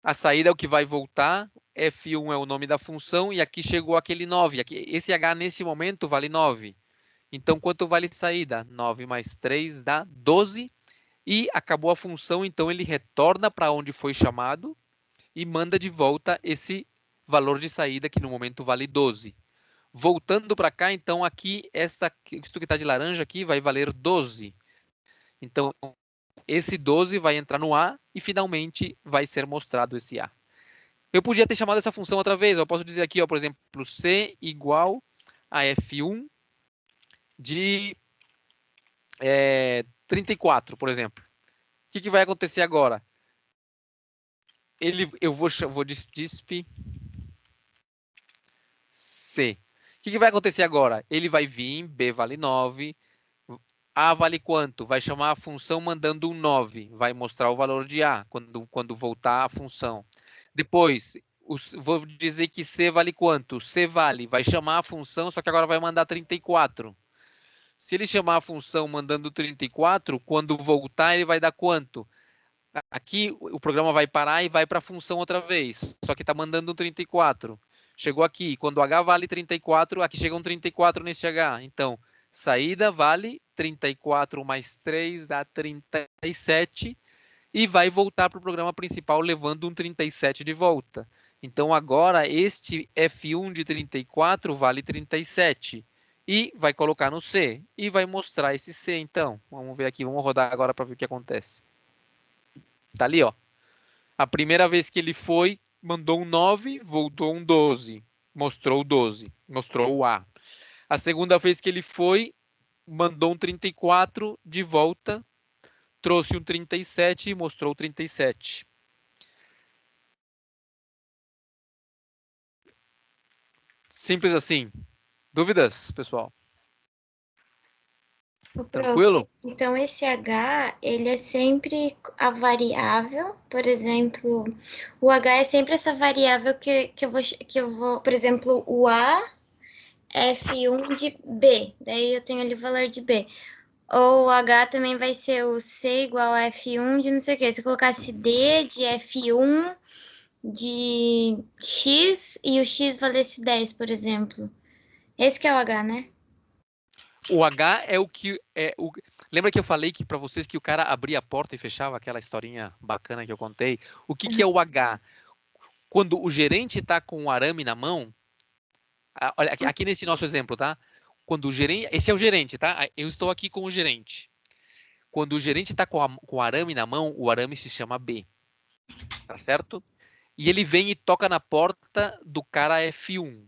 A saída é o que vai voltar, F1 é o nome da função e aqui chegou aquele 9. Aqui, esse H nesse momento vale 9. Então, quanto vale saída? 9 mais 3 dá 12. E acabou a função, então ele retorna para onde foi chamado e manda de volta esse valor de saída, que no momento vale 12. Voltando para cá, então aqui, isso que está de laranja aqui vai valer 12. Então, esse 12 vai entrar no A e finalmente vai ser mostrado esse A. Eu podia ter chamado essa função outra vez. Eu posso dizer aqui, ó, por exemplo, C igual a F1 de 34, por exemplo. O que vai acontecer agora? Eu vou disp C. O que vai acontecer agora? Ele vai vir, B vale 9, A vale quanto? Vai chamar a função mandando um 9. Vai mostrar o valor de A quando voltar a função. Depois, vou dizer que C vale quanto? C vale. Vai chamar a função, só que agora vai mandar 34. Se ele chamar a função mandando 34, quando voltar ele vai dar quanto? Aqui o programa vai parar e vai para a função outra vez. Só que está mandando um 34. Chegou aqui. Quando o H vale 34, aqui chega um 34 nesse H. Então, saída vale 34 mais 3 dá 37. E vai voltar para o programa principal levando um 37 de volta. Então, agora, este F1 de 34 vale 37. E vai colocar no C. E vai mostrar esse C, então. Vamos ver aqui, vamos rodar agora para ver o que acontece. Tá ali, ó. A primeira vez que ele foi, mandou um 9, voltou um 12. Mostrou o 12. Mostrou o A. A segunda vez que ele foi, mandou um 34 de volta. Trouxe um 37 e mostrou o 37. Simples assim. Dúvidas, pessoal? Tranquilo?
Então, esse H, ele é sempre a variável, por exemplo, o H é sempre essa variável que eu vou, por exemplo, o A, F1 de B, daí eu tenho ali o valor de B. Ou o H também vai ser o C igual a F1 de não sei o que. Se eu colocasse D de F1 de X e o X valesse 10, por exemplo. Esse que é o H, né?
O H é o que é o. Lembra que eu falei que para vocês que o cara abria a porta e fechava aquela historinha bacana que eu contei? O que é o H? Quando o gerente está com o arame na mão, olha aqui nesse nosso exemplo, tá? Quando o gerente, esse é o gerente, tá? Eu estou aqui com o gerente. Quando o gerente está com o arame na mão, o arame se chama B, tá certo? E ele vem e toca na porta do cara F1.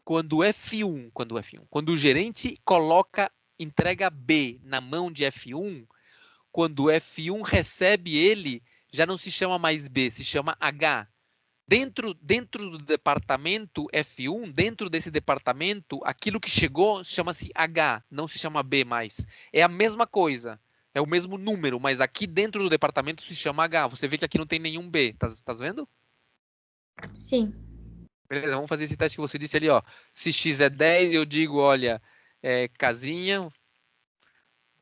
Quando o gerente entrega B na mão de F1, quando o F1 recebe ele, já não se chama mais B, se chama H. Dentro do departamento F1, dentro desse departamento, aquilo que chegou chama-se H, não se chama B mais. É a mesma coisa, é o mesmo número, mas aqui dentro do departamento se chama H. Você vê que aqui não tem nenhum B, tá vendo?
Sim.
Beleza, vamos fazer esse teste que você disse ali, ó. Se X é 10, eu digo, olha, casinha, vou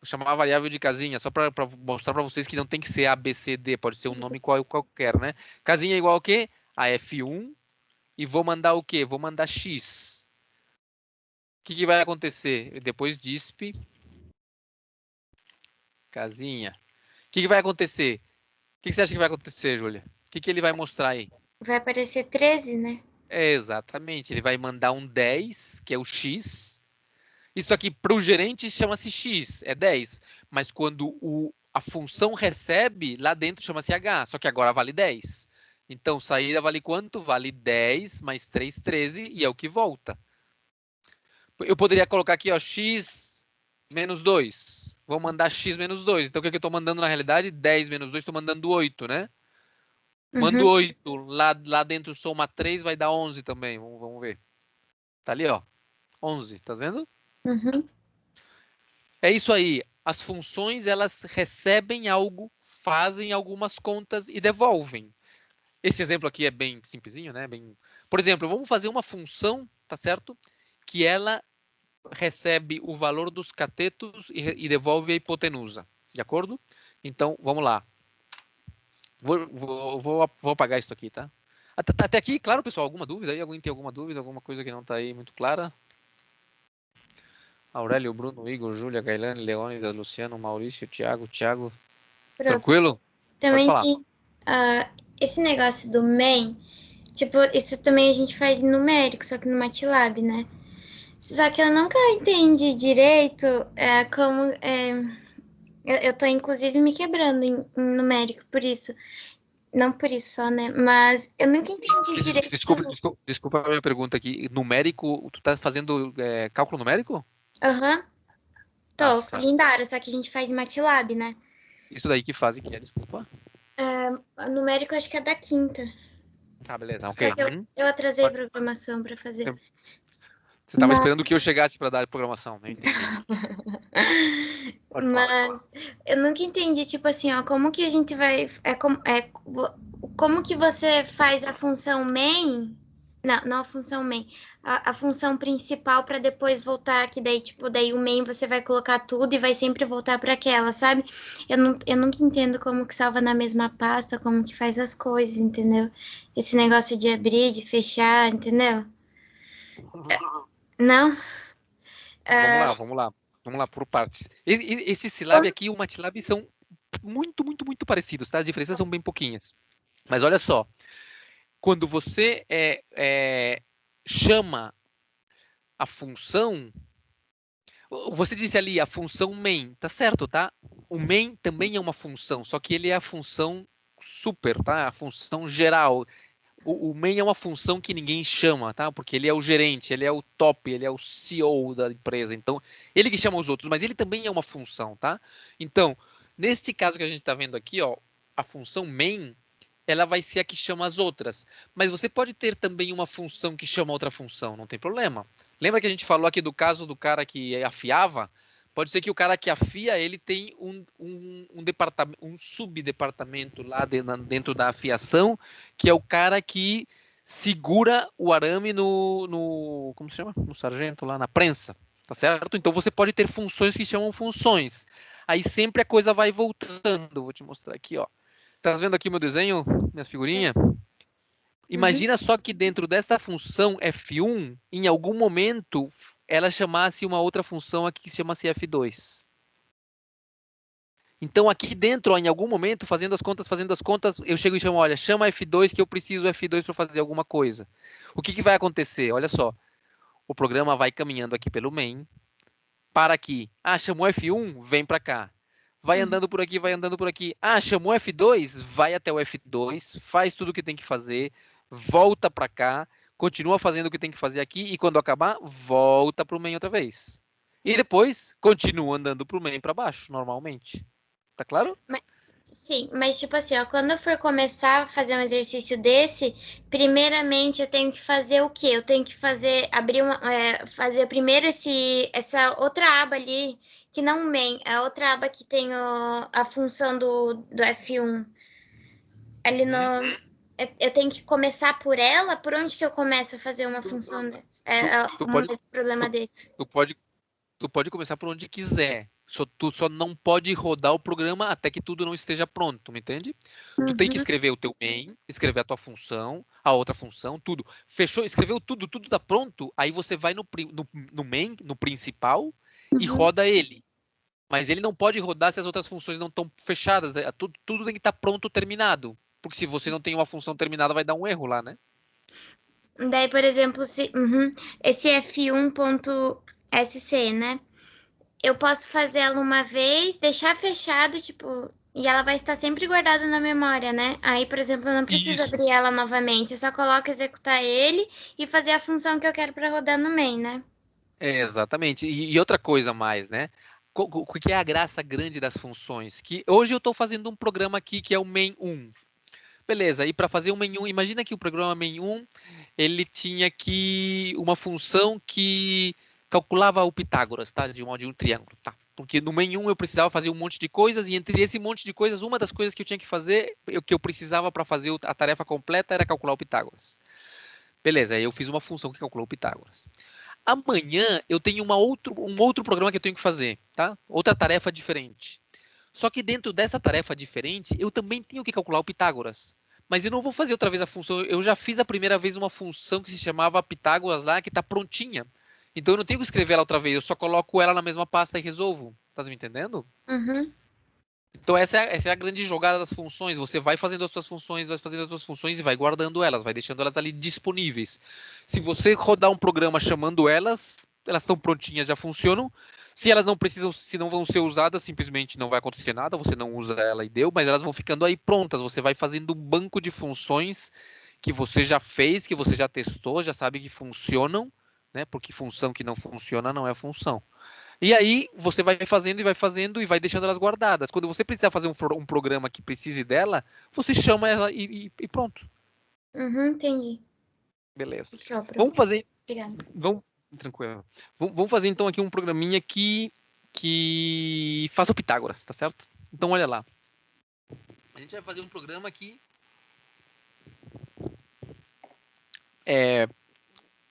chamar a variável de casinha, só para mostrar para vocês que não tem que ser A, B, C, D, pode ser um nome qualquer, né? Casinha é igual ao quê? A F1, e vou mandar o quê? Vou mandar X. O que vai acontecer? Depois disp, casinha. O que vai acontecer? O que você acha que vai acontecer, Júlia? O que ele vai mostrar aí?
Vai aparecer 13, né?
Exatamente, ele vai mandar um 10, que é o X. Isso aqui para o gerente chama-se X, é 10. Mas quando a função recebe, lá dentro chama-se H, só que agora vale 10. Então, saída vale quanto? Vale 10 mais 3, 13, e é o que volta. Eu poderia colocar aqui, ó, X menos 2. Vou mandar X menos 2. Então, o que eu estou mandando na realidade? 10 menos 2, estou mandando 8, né? Mando 8, lá dentro soma 3, vai dar 11 também. Vamos ver. Tá ali, ó. 11, tá vendo?
Uhum.
É isso aí. As funções, elas recebem algo, fazem algumas contas e devolvem. Esse exemplo aqui é bem simplesinho, né? Por exemplo, vamos fazer uma função, tá certo? Que ela recebe o valor dos catetos e devolve a hipotenusa. De acordo? Então, vamos lá. Vou apagar isso aqui, tá? Até aqui, claro, pessoal, alguma dúvida aí? Alguém tem alguma dúvida, alguma coisa que não está aí muito clara? Aurélio, Bruno, Igor, Júlia, Gailane, Leônidas, Luciano, Maurício, Thiago.
Prof,
Tranquilo?
também
falar.
tem esse negócio do main, tipo, isso também a gente faz em numérico, só que no MATLAB, né? Só que eu nunca entendi direito como... eu tô, inclusive, me quebrando em numérico por isso. Não por isso só, né? Mas eu nunca entendi direito.
Desculpa a minha pergunta aqui. Numérico, tu tá fazendo cálculo numérico?
Aham.
Ah,
Tô,
certo.
calendário, só que a gente faz em MATLAB, né?
Isso daí que fase que é, desculpa.
Numérico acho que é da quinta.
Tá, beleza,
Só
ok.
que eu atrasei a programação pra fazer.
Você estava
Mas-
esperando que eu chegasse para dar programação, né? Entendi. Pode falar.
Mas eu nunca entendi, tipo assim, ó, como que a gente vai. Como que você faz a função main? Não a função main. A função principal para depois voltar, que daí, tipo, daí o main você vai colocar tudo e vai sempre voltar para aquela, sabe? Eu nunca entendo como que salva na mesma pasta, como que faz as coisas, entendeu? Esse negócio de abrir, de fechar, entendeu? Não?
Vamos lá por partes. Esse Scilab aqui e o MATLAB são muito parecidos, tá? As diferenças são bem pouquinhas. Mas olha só, quando você chama a função, você disse ali a função main, tá certo, tá? O main também é uma função, só que ele é a função super, tá? A função geral. O main é uma função que ninguém chama, tá? Porque ele é o gerente, ele é o top, ele é o CEO da empresa. Então, ele que chama os outros, mas ele também é uma função, tá? Então, neste caso que a gente está vendo aqui, ó, a função main, ela vai ser a que chama as outras. Mas você pode ter também uma função que chama outra função, não tem problema. Lembra que a gente falou aqui do caso do cara que afiava? Pode ser que o cara que afia, ele tem um subdepartamento lá dentro da afiação, que é o cara que segura o arame como se chama? No sargento, lá na prensa, tá certo? Então você pode ter funções que chamam funções. Aí sempre a coisa vai voltando. Vou te mostrar aqui, ó. Tá vendo aqui meu desenho, minha figurinha? Imagina só que dentro desta função F1, em algum momento, ela chamasse uma outra função aqui que se chama F2. Então, aqui dentro, ó, em algum momento, fazendo as contas, eu chego e chamo, olha, chama F2 que eu preciso F2 para fazer alguma coisa. O que vai acontecer? Olha só, o programa vai caminhando aqui pelo main, para aqui. Ah, chamou F1, vem para cá. Vai andando por aqui, vai andando por aqui. Ah, chamou F2, vai até o F2, faz tudo o que tem que fazer, volta para cá, continua fazendo o que tem que fazer aqui e quando acabar, volta para o main outra vez. E depois, continua andando para o main para baixo, normalmente. Tá claro?
Sim, mas tipo assim, ó, quando eu for começar a fazer um exercício desse, primeiramente eu tenho que fazer o quê? Eu tenho que fazer primeiro essa outra aba ali, que não main, a outra aba que tem a função do F1. Ali no. Eu tenho que começar por ela? Por onde que eu começo a fazer uma função dessa? Um problema desse.
Tu pode começar por onde quiser. Tu só não pode rodar o programa até que tudo não esteja pronto, me entende? Tu tem que escrever o teu main, escrever a tua função, a outra função, tudo. Fechou? Escreveu tudo tá pronto, aí você vai no main, no principal, e roda ele. Mas ele não pode rodar se as outras funções não estão fechadas. Tudo tem que estar pronto, terminado. Porque se você não tem uma função terminada, vai dar um erro lá, né?
Daí, por exemplo, esse F1.sc, né? Eu posso fazer ela uma vez, deixar fechado, tipo, e ela vai estar sempre guardada na memória, né? Aí, por exemplo, eu não preciso abrir ela novamente, eu só coloco executar ele e fazer a função que eu quero para rodar no main, né?
Exatamente. E outra coisa mais, né? O que é a graça grande das funções? Que hoje eu estou fazendo um programa aqui que é o main1. Beleza, e para fazer o main1, imagina que o programa main1, ele tinha uma função que calculava o Pitágoras, tá? De um triângulo, tá? Porque no main1 eu precisava fazer um monte de coisas, e entre esse monte de coisas, uma das coisas que eu tinha que fazer, que eu precisava para fazer a tarefa completa, era calcular o Pitágoras. Beleza, aí eu fiz uma função que calculou o Pitágoras. Amanhã eu tenho um outro programa que eu tenho que fazer, tá? Outra tarefa diferente. Só que dentro dessa tarefa diferente, eu também tenho que calcular o Pitágoras. mas eu não vou fazer outra vez a função. Eu já fiz a primeira vez uma função que se chamava Pitágoras lá, que está prontinha. Então eu não tenho que escrever ela outra vez, eu só coloco ela na mesma pasta e resolvo. Tá me entendendo?
Uhum.
Então essa é a grande jogada das funções. Você vai fazendo as suas funções, e vai guardando elas, vai deixando elas ali disponíveis. Se você rodar um programa chamando elas estão prontinhas, já funcionam. Se elas não precisam, se não vão ser usadas, simplesmente não vai acontecer nada, você não usa ela e deu, mas elas vão ficando aí prontas. Você vai fazendo um banco de funções que você já fez, que você já testou, já sabe que funcionam, né? Porque função que não funciona não é função. E aí você vai fazendo e vai deixando elas guardadas. Quando você precisar fazer um programa que precise dela, você chama ela e pronto.
Uhum, entendi.
Beleza.
Fechou, prof.
Vamos fazer.
Obrigada.
Tranquilo. Vamos fazer então aqui um programinha que faça o Pitágoras, tá certo? Então olha lá. A gente vai fazer um programa que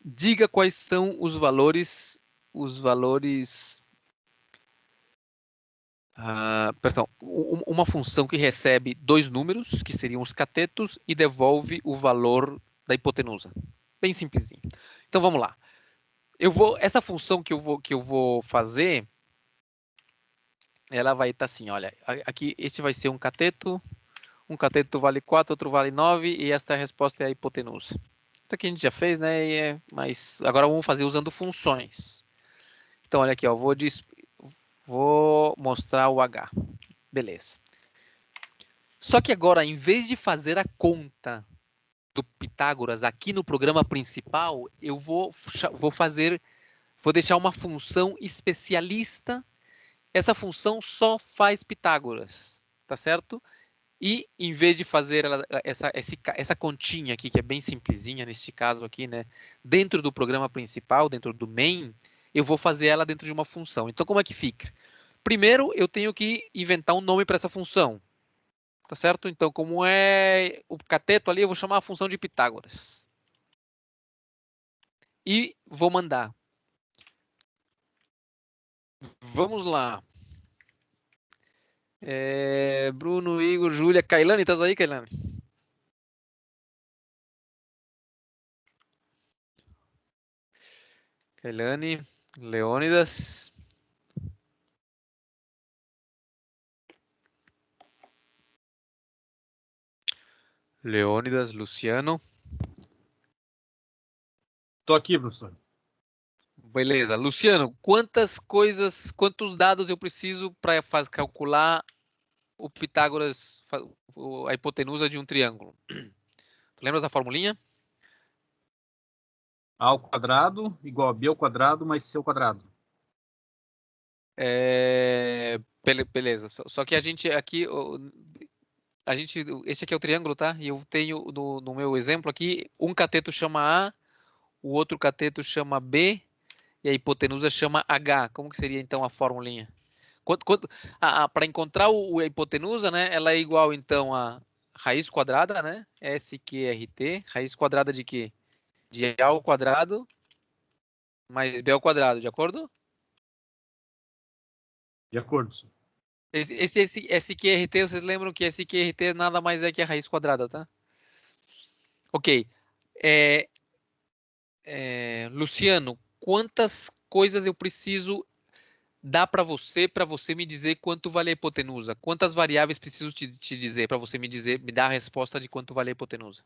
diga quais são os valores perdão, uma função que recebe dois números, que seriam os catetos, e devolve o valor da hipotenusa. Bem simplesinho. Então vamos lá. Essa função que eu vou fazer, ela vai estar assim, olha, aqui este vai ser um cateto vale 4, outro vale 9, e esta resposta é a hipotenusa. Isso aqui a gente já fez, né? Mas agora vamos fazer usando funções. Então olha aqui, ó, vou mostrar o H. Beleza. Só que agora, em vez de fazer a conta do Pitágoras aqui no programa principal, eu vou deixar uma função especialista. Essa função só faz Pitágoras, tá certo? E em vez de fazer essa continha aqui, que é bem simplesinha neste caso aqui, né? Dentro do programa principal, dentro do main, eu vou fazer ela dentro de uma função. Então, como é que fica? Primeiro, eu tenho que inventar um nome para essa função. Tá certo? Então, como é o cateto ali, eu vou chamar a função de Pitágoras. E vou mandar. Vamos lá. Bruno, Igor, Júlia, Kailane, estás aí, Kailane? Kailane, Leônidas. Leônidas, Luciano.
Tô aqui, professor.
Beleza. Luciano, quantos dados eu preciso para calcular o Pitágoras, a hipotenusa de um triângulo? Tu lembras da formulinha?
A ao quadrado igual a b ao quadrado mais c ao quadrado.
Beleza. Só que a gente aqui, esse aqui é o triângulo, tá? E eu tenho no meu exemplo aqui, um cateto chama A, o outro cateto chama B e a hipotenusa chama H. Como que seria então a formulinha? Para encontrar a hipotenusa, né? Ela é igual então a raiz quadrada, né? SQRT, raiz quadrada de quê? De A ao quadrado mais B ao quadrado, de acordo?
De acordo, senhor.
Esse SQRT, vocês lembram que SQRT nada mais é que a raiz quadrada, tá? Ok. Luciano, quantas coisas eu preciso dar para você me dizer quanto vale a hipotenusa? Quantas variáveis preciso te dizer para você me dar a resposta de quanto vale a hipotenusa?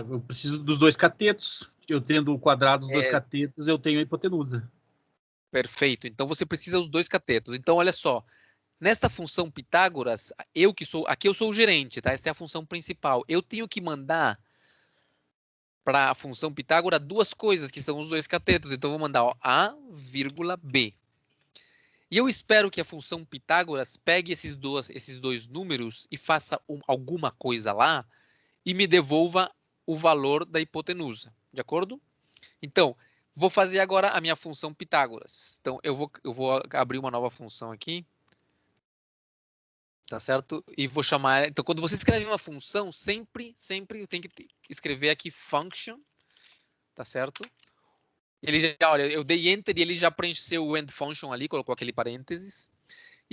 Eu preciso dos dois catetos. Eu tendo o quadrado dos dois catetos, eu tenho a hipotenusa.
Perfeito. Então você precisa dos dois catetos. Então olha só, nesta função Pitágoras, aqui eu sou o gerente, tá? Esta é a função principal. Eu tenho que mandar para a função Pitágoras duas coisas, que são os dois catetos. Então eu vou mandar ó, A, B. E eu espero que a função Pitágoras pegue esses dois números e faça alguma coisa lá e me devolva o valor da hipotenusa, de acordo? Então, vou fazer agora a minha função Pitágoras. Então, eu vou abrir uma nova função aqui. Tá certo? E vou chamar... Então, quando você escreve uma função, sempre tem que escrever aqui function, tá certo? Ele já, olha, eu dei enter e ele já preencheu o end function ali, colocou aquele parênteses.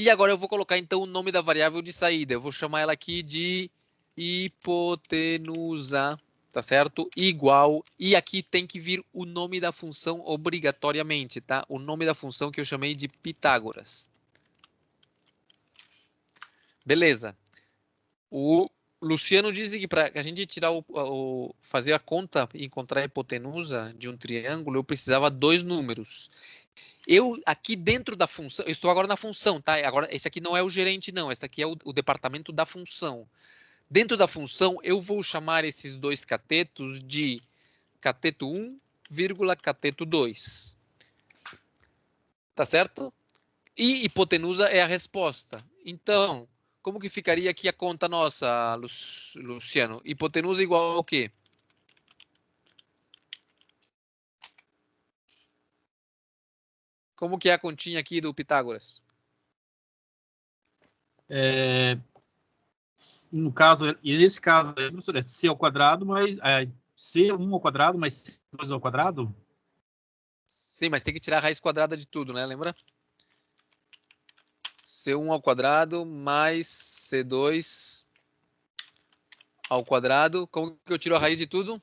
E agora eu vou colocar, então, o nome da variável de saída. Eu vou chamar ela aqui de hipotenusa, tá certo? Igual, e aqui tem que vir o nome da função obrigatoriamente, tá? O nome da função que eu chamei de Pitágoras. Beleza. O Luciano disse que para a gente tirar fazer a conta e encontrar a hipotenusa de um triângulo, eu precisava 2 números. Eu, aqui dentro da função, eu estou agora na função, tá? Agora, esse aqui não é o gerente, não. Esse aqui é o departamento da função. Dentro da função, eu vou chamar esses 2 catetos de cateto 1, cateto 2. Tá certo? E hipotenusa é a resposta. Então, como que ficaria aqui a conta nossa, Luciano? Hipotenusa igual ao quê? Como que é a continha aqui do Pitágoras?
No caso, e nesse caso, professor, é c ao quadrado mais c1 ao quadrado mais c2 ao quadrado?
Sim, mas tem que tirar a raiz quadrada de tudo, né? Lembra? C1 ao quadrado mais C2 ao quadrado. Como que eu tiro a raiz de tudo?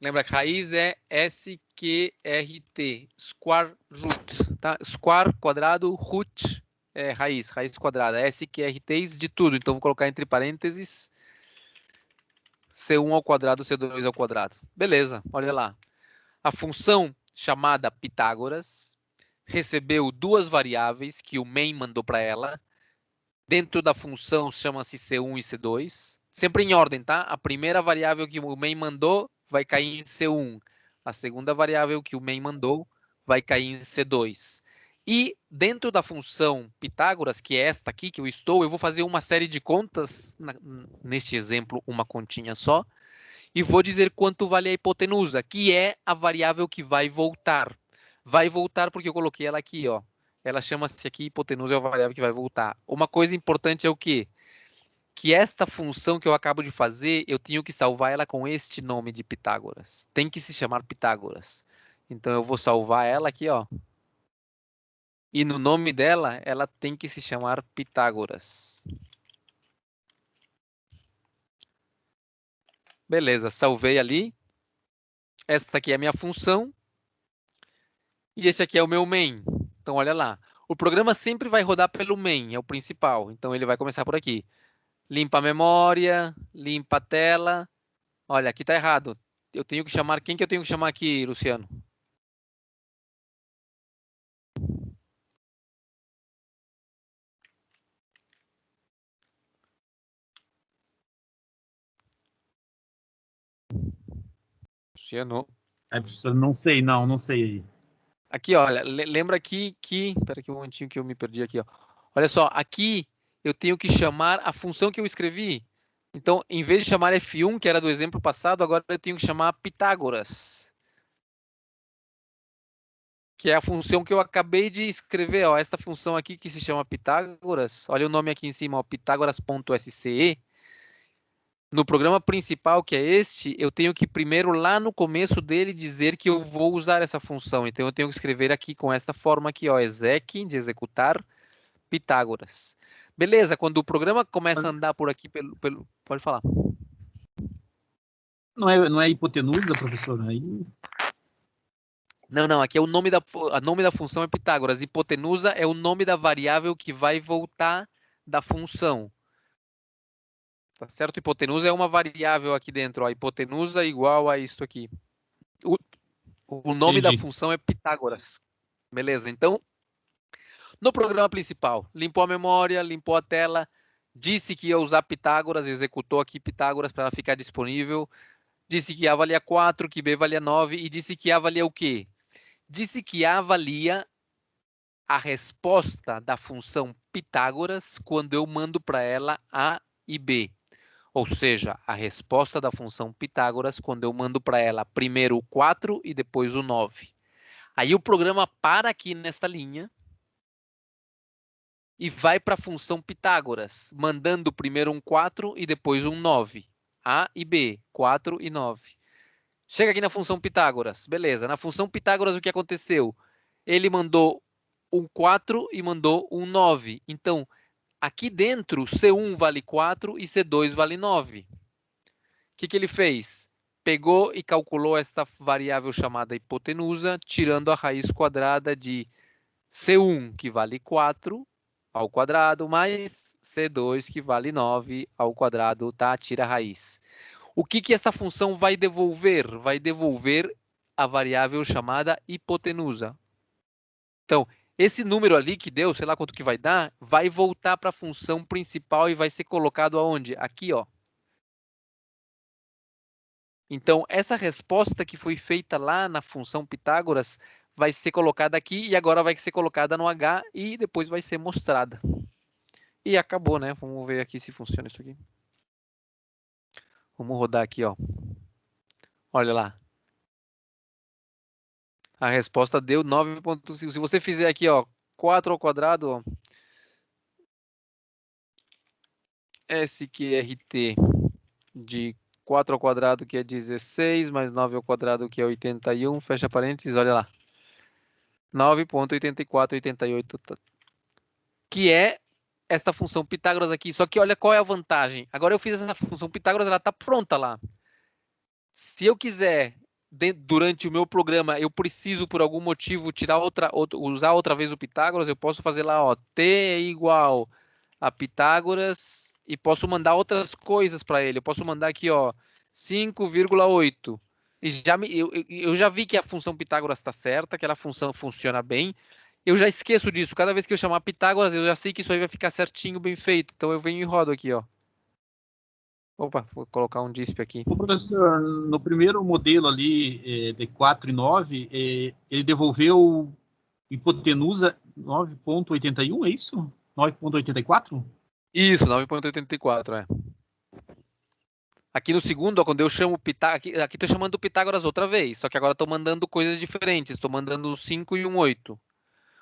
Lembra que raiz é SQRT, square root, tá? Square, quadrado, root é raiz quadrada, SQRTs de tudo. Então, vou colocar entre parênteses C1 ao quadrado, C2 ao quadrado. Beleza, olha lá. A função chamada Pitágoras recebeu 2 variáveis que o main mandou para ela. Dentro da função chama-se C1 e C2. Sempre em ordem, tá? A primeira variável que o main mandou vai cair em C1. A segunda variável que o main mandou vai cair em C2. E dentro da função Pitágoras, que é esta aqui que eu vou fazer uma série de contas, neste exemplo, uma continha só, e vou dizer quanto vale a hipotenusa, que é a variável que vai voltar. Vai voltar porque eu coloquei ela aqui, ó. Ela chama-se aqui hipotenusa, é a variável que vai voltar. Uma coisa importante é o quê? Que esta função que eu acabo de fazer, eu tenho que salvar ela com este nome de Pitágoras. Tem que se chamar Pitágoras. Então, eu vou salvar ela aqui, ó. E no nome dela, ela tem que se chamar Pitágoras. Beleza, salvei ali. Esta aqui é a minha função. E esse aqui é o meu main. Então, olha lá. O programa sempre vai rodar pelo main, é o principal. Então, ele vai começar por aqui. Limpa a memória, limpa a tela. Olha, aqui está errado. Eu tenho que chamar... Quem que eu tenho que chamar aqui, Luciano? Luciano.
Professor, não sei, não sei.
Aqui, olha, lembra aqui que... Espera aqui um momentinho que eu me perdi aqui, ó. Olha só, aqui eu tenho que chamar a função que eu escrevi. Então, em vez de chamar F1, que era do exemplo passado, agora eu tenho que chamar Pitágoras. Que é a função que eu acabei de escrever, ó. Esta função aqui que se chama Pitágoras. Olha o nome aqui em cima, ó, Pitágoras.sce. No programa principal, que é este, eu tenho que primeiro, lá no começo dele, dizer que eu vou usar essa função. Então, eu tenho que escrever aqui com esta forma aqui, ó, exec, de executar, Pitágoras. Beleza, quando o programa começa a andar por aqui, pode falar.
Não é hipotenusa, professor? Aí...
Não, aqui é o nome da função é Pitágoras. Hipotenusa é o nome da variável que vai voltar da função. Tá certo? Hipotenusa é uma variável aqui dentro. Ó. Hipotenusa igual a isto aqui. O nome da função é Pitágoras. Beleza? Então, no programa principal, limpou a memória, limpou a tela, disse que ia usar Pitágoras, executou aqui Pitágoras para ela ficar disponível, disse que A valia 4, que B valia 9 e disse que A valia o quê? Disse que A valia a resposta da função Pitágoras quando eu mando para ela A e B. Ou seja, a resposta da função Pitágoras quando eu mando para ela primeiro o 4 e depois o 9. Aí o programa para aqui nesta linha e vai para a função Pitágoras, mandando primeiro um 4 e depois um 9. A e B, 4 e 9. Chega aqui na função Pitágoras, beleza. Na função Pitágoras o que aconteceu? Ele mandou um 4 e mandou um 9. Então, aqui dentro, C1 vale 4 e C2 vale 9. O que ele fez? Pegou e calculou esta variável chamada hipotenusa, tirando a raiz quadrada de C1, que vale 4 ao quadrado, mais C2, que vale 9 ao quadrado, tá? Tira a raiz. O que essa função vai devolver? Vai devolver a variável chamada hipotenusa. Então, esse número ali que deu, sei lá quanto que vai dar, vai voltar para a função principal e vai ser colocado aonde? Aqui, ó. Então, essa resposta que foi feita lá na função Pitágoras vai ser colocada aqui e agora vai ser colocada no H e depois vai ser mostrada. E acabou, né? Vamos ver aqui se funciona isso aqui. Vamos rodar aqui, ó. Olha lá. A resposta deu 9,5. Se você fizer aqui, ó, 4 ao quadrado, ó, SQRT de 4 ao quadrado, que é 16, mais 9 ao quadrado, que é 81, fecha parênteses, olha lá. 9,8488, que é esta função Pitágoras aqui. Só que olha qual é a vantagem. Agora eu fiz essa função Pitágoras, ela está pronta lá. Se eu quiser, durante o meu programa, eu preciso, por algum motivo, usar outra vez o Pitágoras, eu posso fazer lá, ó, T é igual a Pitágoras e posso mandar outras coisas para ele. Eu posso mandar aqui, ó, 5,8. E eu já vi que a função Pitágoras está certa, que a função funciona bem. Eu já esqueço disso. Cada vez que eu chamar Pitágoras, eu já sei que isso aí vai ficar certinho, bem feito. Então eu venho e rodo aqui, ó. Opa, vou colocar um disp aqui.
O professor, no primeiro modelo ali, de 4 e 9, ele devolveu hipotenusa 9,81, é isso? 9,84?
Isso, 9,84, é. Aqui no segundo, ó, quando eu chamo Pitágoras, aqui estou chamando Pitágoras outra vez, só que agora estou mandando coisas diferentes, estou mandando um 5 e um 8.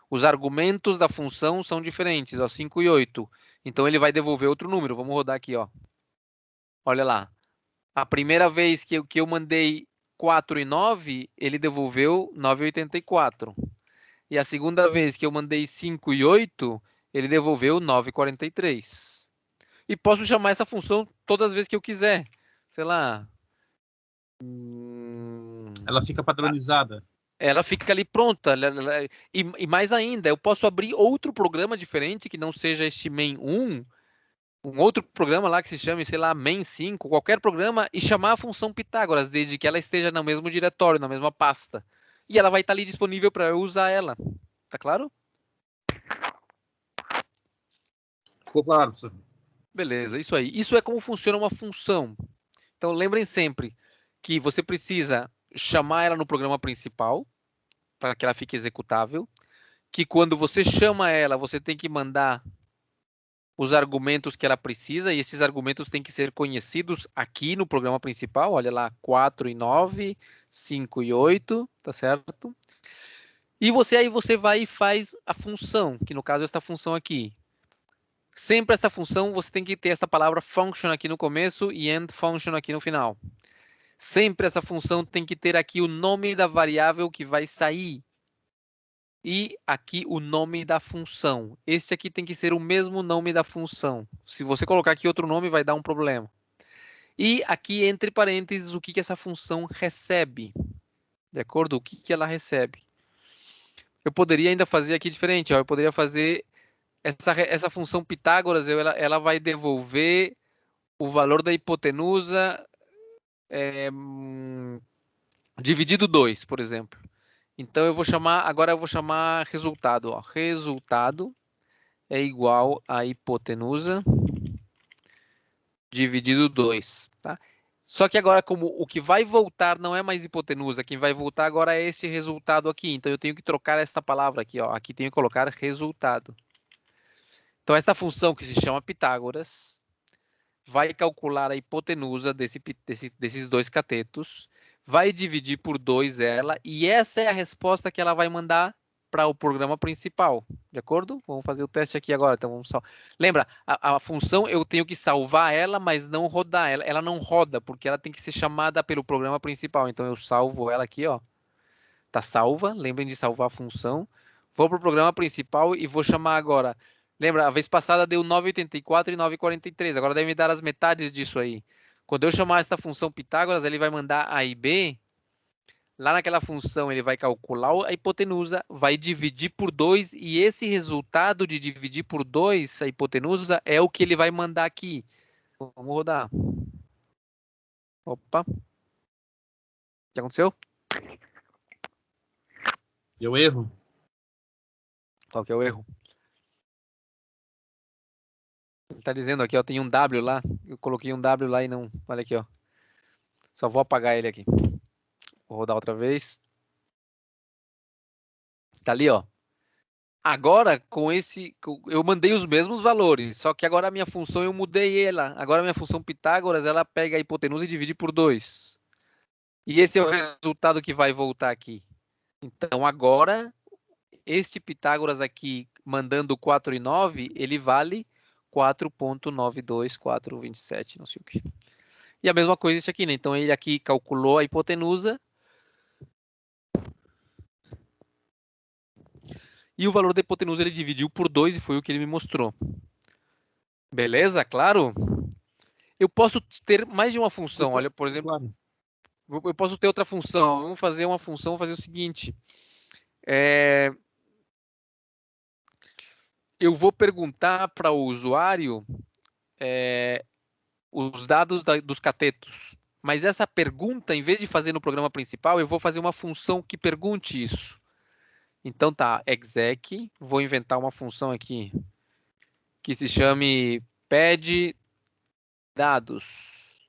Os argumentos da função são diferentes, ó, 5 e 8. Então ele vai devolver outro número. Vamos rodar aqui, ó. Olha lá. A primeira vez que eu mandei 4 e 9, ele devolveu 9,84. E a segunda vez que eu mandei 5 e 8, ele devolveu 9,43. E posso chamar essa função todas as vezes que eu quiser. Sei lá.
Ela fica padronizada.
Ela fica ali pronta. E mais ainda, eu posso abrir outro programa diferente que não seja este main 1, um outro programa lá que se chame, sei lá, main 5, qualquer programa, e chamar a função Pitágoras, desde que ela esteja no mesmo diretório, na mesma pasta. E ela vai estar ali disponível para eu usar ela. Tá claro?
Ficou claro, professor.
Beleza, isso aí. Isso é como funciona uma função. Então, lembrem sempre que você precisa chamar ela no programa principal, para que ela fique executável, que quando você chama ela, você tem que mandar os argumentos que ela precisa, e esses argumentos têm que ser conhecidos aqui no programa principal, olha lá, 4 e 9, 5 e 8, tá certo? E aí você vai e faz a função, que no caso é esta função aqui. Sempre essa função você tem que ter essa palavra function aqui no começo e end function aqui no final. Sempre essa função tem que ter aqui o nome da variável que vai sair. E aqui o nome da função. Este aqui tem que ser o mesmo nome da função. Se você colocar aqui outro nome, vai dar um problema. E aqui, entre parênteses, o que essa função recebe. De acordo? O que ela recebe. Eu poderia ainda fazer aqui diferente. Ó. Eu poderia fazer essa função Pitágoras, ela vai devolver o valor da hipotenusa dividido 2, por exemplo. Então, agora eu vou chamar resultado. Ó. Resultado é igual a hipotenusa dividido 2. Tá? Só que agora, como o que vai voltar não é mais hipotenusa, quem vai voltar agora é este resultado aqui. Então, eu tenho que trocar esta palavra aqui. Ó. Aqui tenho que colocar resultado. Então, esta função que se chama Pitágoras vai calcular a hipotenusa desses dois catetos, vai dividir por 2 ela, e essa é a resposta que ela vai mandar para o programa principal, de acordo? Vamos fazer o teste aqui agora. Então, lembra, a função eu tenho que salvar ela, mas não rodar ela. Ela não roda, porque ela tem que ser chamada pelo programa principal. Então, eu salvo ela aqui, ó. Tá salva, lembrem de salvar a função. Vou para o programa principal e vou chamar agora. Lembra, a vez passada deu 9,84 e 9,43. Agora deve me dar as metades disso aí. Quando eu chamar essa função Pitágoras, ele vai mandar A e B. Lá naquela função ele vai calcular a hipotenusa, vai dividir por 2 e esse resultado de dividir por 2 a hipotenusa é o que ele vai mandar aqui. Vamos rodar. Opa. O que aconteceu?
Deu erro.
Qual que é o erro? Ele está dizendo aqui, ó, tem um W lá. Eu coloquei um W lá e não... Olha aqui, ó. Só vou apagar ele aqui. Vou rodar outra vez. Tá ali, ó. Agora, eu mandei os mesmos valores, só que agora a minha função eu mudei ela. Agora a minha função Pitágoras, ela pega a hipotenusa e divide por 2. E esse é o resultado que vai voltar aqui. Então, agora, este Pitágoras aqui, mandando 4 e 9, ele vale 4,92427, não sei o quê. E a mesma coisa esse aqui, né? Então, ele aqui calculou a hipotenusa. E o valor da hipotenusa ele dividiu por 2 e foi o que ele me mostrou. Beleza? Claro? Eu posso ter mais de uma função. Olha, por exemplo,
Claro.
eu posso ter outra função. Vamos fazer uma função, vamos fazer o seguinte. Eu vou perguntar para o usuário os dados dos catetos. Mas essa pergunta, em vez de fazer no programa principal, eu vou fazer uma função que pergunte isso. Então tá, exec, vou inventar uma função aqui que se chame pede dados,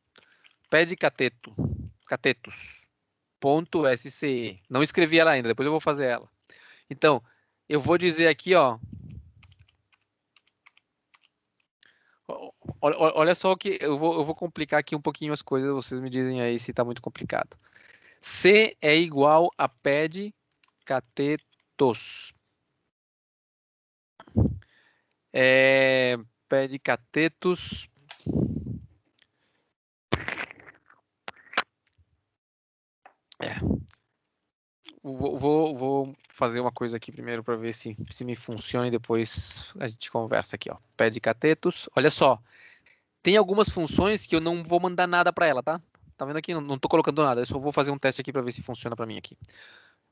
pede catetos, ponto .sce. Não escrevi ela ainda, depois eu vou fazer ela. Então, eu vou dizer aqui, ó, olha só que eu vou complicar aqui um pouquinho as coisas, vocês me dizem aí se está muito complicado. C é igual a pede catetos. Pede catetos. Vou fazer uma coisa aqui primeiro para ver se me funciona e depois a gente conversa aqui, ó. Pede catetos. Olha só, tem algumas funções que eu não vou mandar nada para ela, tá? Tá vendo aqui? Não estou colocando nada. Eu só vou fazer um teste aqui para ver se funciona para mim aqui.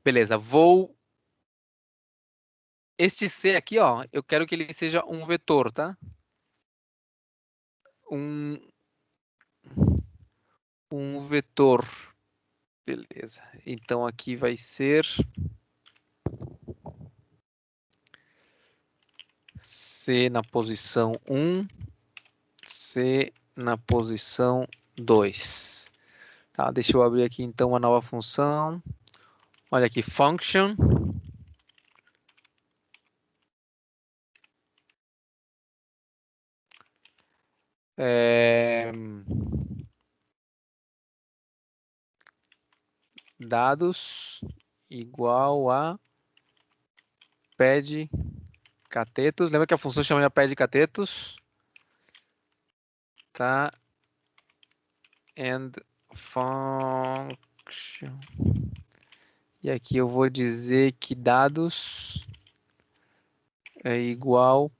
Beleza. Este C aqui, ó, eu quero que ele seja um vetor, tá? Um vetor. Beleza. Então aqui vai ser C na posição 1, C na posição 2. Tá, deixa eu abrir aqui então uma nova função. Olha aqui, function. Dados igual a pede catetos. Lembra que a função chama de pede catetos? Tá. And function. E aqui eu vou dizer que dados é igual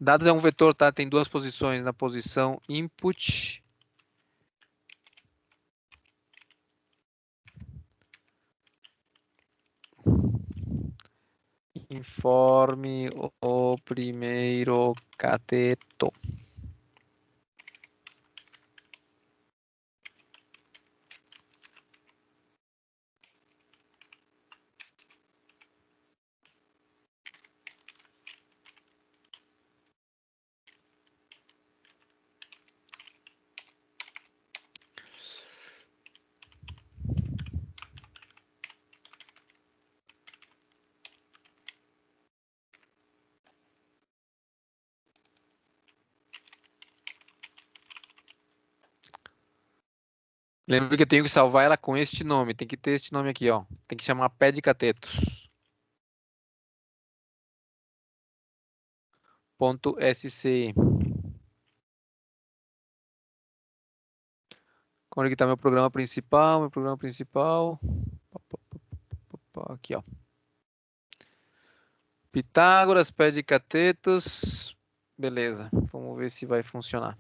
dados é um vetor, tá? Tem duas posições, na posição input informe o primeiro cateto. Lembra que eu tenho que salvar ela com este nome. Tem que ter este nome aqui, ó. Tem que chamar pede catetos. .sce. Onde que está meu programa principal? Meu programa principal. Aqui, ó. Pitágoras, pé de catetos. Beleza. Vamos ver se vai funcionar.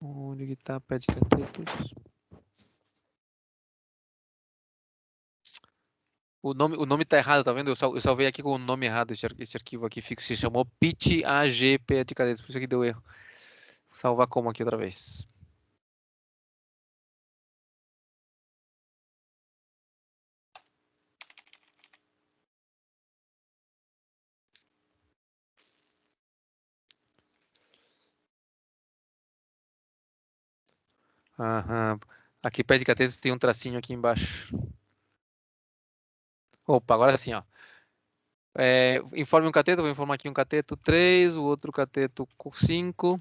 Onde que está pé de catetos? O nome tá errado, tá vendo? Eu salvei aqui com o nome errado. Esse arquivo aqui se chamou PIT-AG pé de catetos. Por isso que deu erro. Vou salvar como aqui outra vez. Aham. Aqui pé de catetos tem um tracinho aqui embaixo. Opa, agora sim, ó. Informe um cateto, vou informar aqui um cateto 3, o outro cateto 5.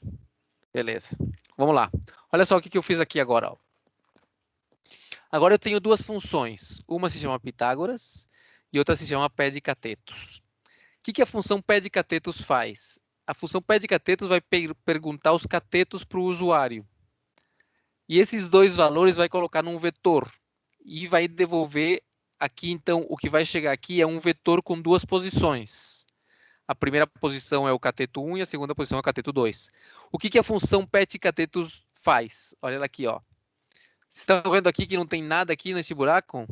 Beleza. Vamos lá. Olha só o que eu fiz aqui agora, ó. Agora eu tenho duas funções. Uma se chama Pitágoras e outra se chama pé de catetos. O que a função pé de catetos faz? A função pé de catetos vai perguntar os catetos para o usuário. E esses dois valores vai colocar num vetor. E vai devolver aqui, então, o que vai chegar aqui é um vetor com duas posições. A primeira posição é o cateto 1 e a segunda posição é o cateto 2. O que a função pet catetos faz? Olha ela aqui, ó. Vocês estão vendo aqui que não tem nada aqui nesse buraco?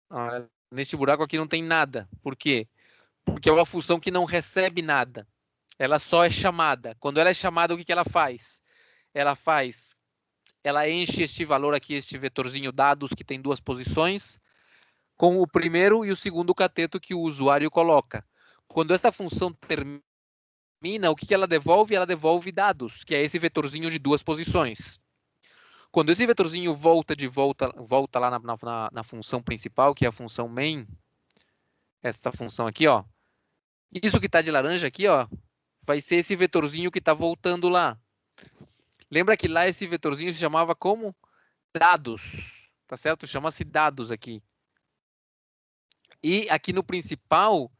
Olha, neste buraco aqui não tem nada. Por quê? Porque é uma função que não recebe nada. Ela só é chamada. Quando ela é chamada, o que ela faz? Ela enche este valor aqui, este vetorzinho dados, que tem duas posições, com o primeiro e o segundo cateto que o usuário coloca. Quando essa função termina, o que ela devolve? Ela devolve dados, que é esse vetorzinho de duas posições. Quando esse vetorzinho volta lá na função principal, que é a função main, essa função aqui, ó, isso que está de laranja aqui, ó, vai ser esse vetorzinho que está voltando lá. Lembra que lá esse vetorzinho se chamava como? Dados, tá certo? Chama-se dados aqui. E aqui no principal,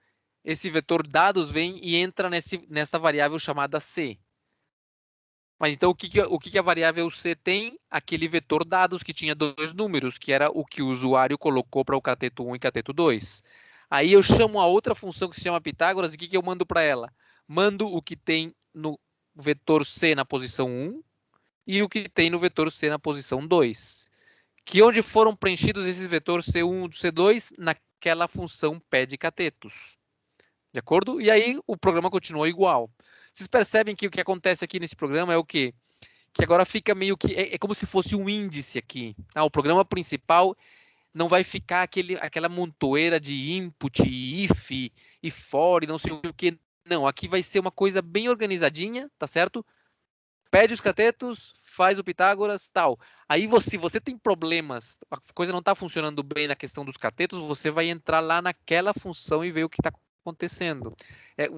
esse vetor dados vem e entra nessa variável chamada C. Mas então o que a variável C tem? Aquele vetor dados que tinha dois números, que era o que o usuário colocou para o cateto 1 e cateto 2. Aí eu chamo a outra função que se chama Pitágoras, e o que eu mando para ela? Mando o que tem no vetor C na posição 1 e o que tem no vetor C na posição 2. Que onde foram preenchidos esses vetores C1 e C2? Naquela função pé de catetos. De acordo? E aí o programa continuou igual. Vocês percebem que o que acontece aqui nesse programa é o quê? Que agora fica meio que... É como se fosse um índice aqui. O programa principal não vai ficar aquela montoeira de input, if, e for, e não sei o que. Não, aqui vai ser uma coisa bem organizadinha, tá certo? Pede os catetos, faz o Pitágoras, tal. Aí se você tem problemas, a coisa não está funcionando bem na questão dos catetos, você vai entrar lá naquela função e ver o que está acontecendo.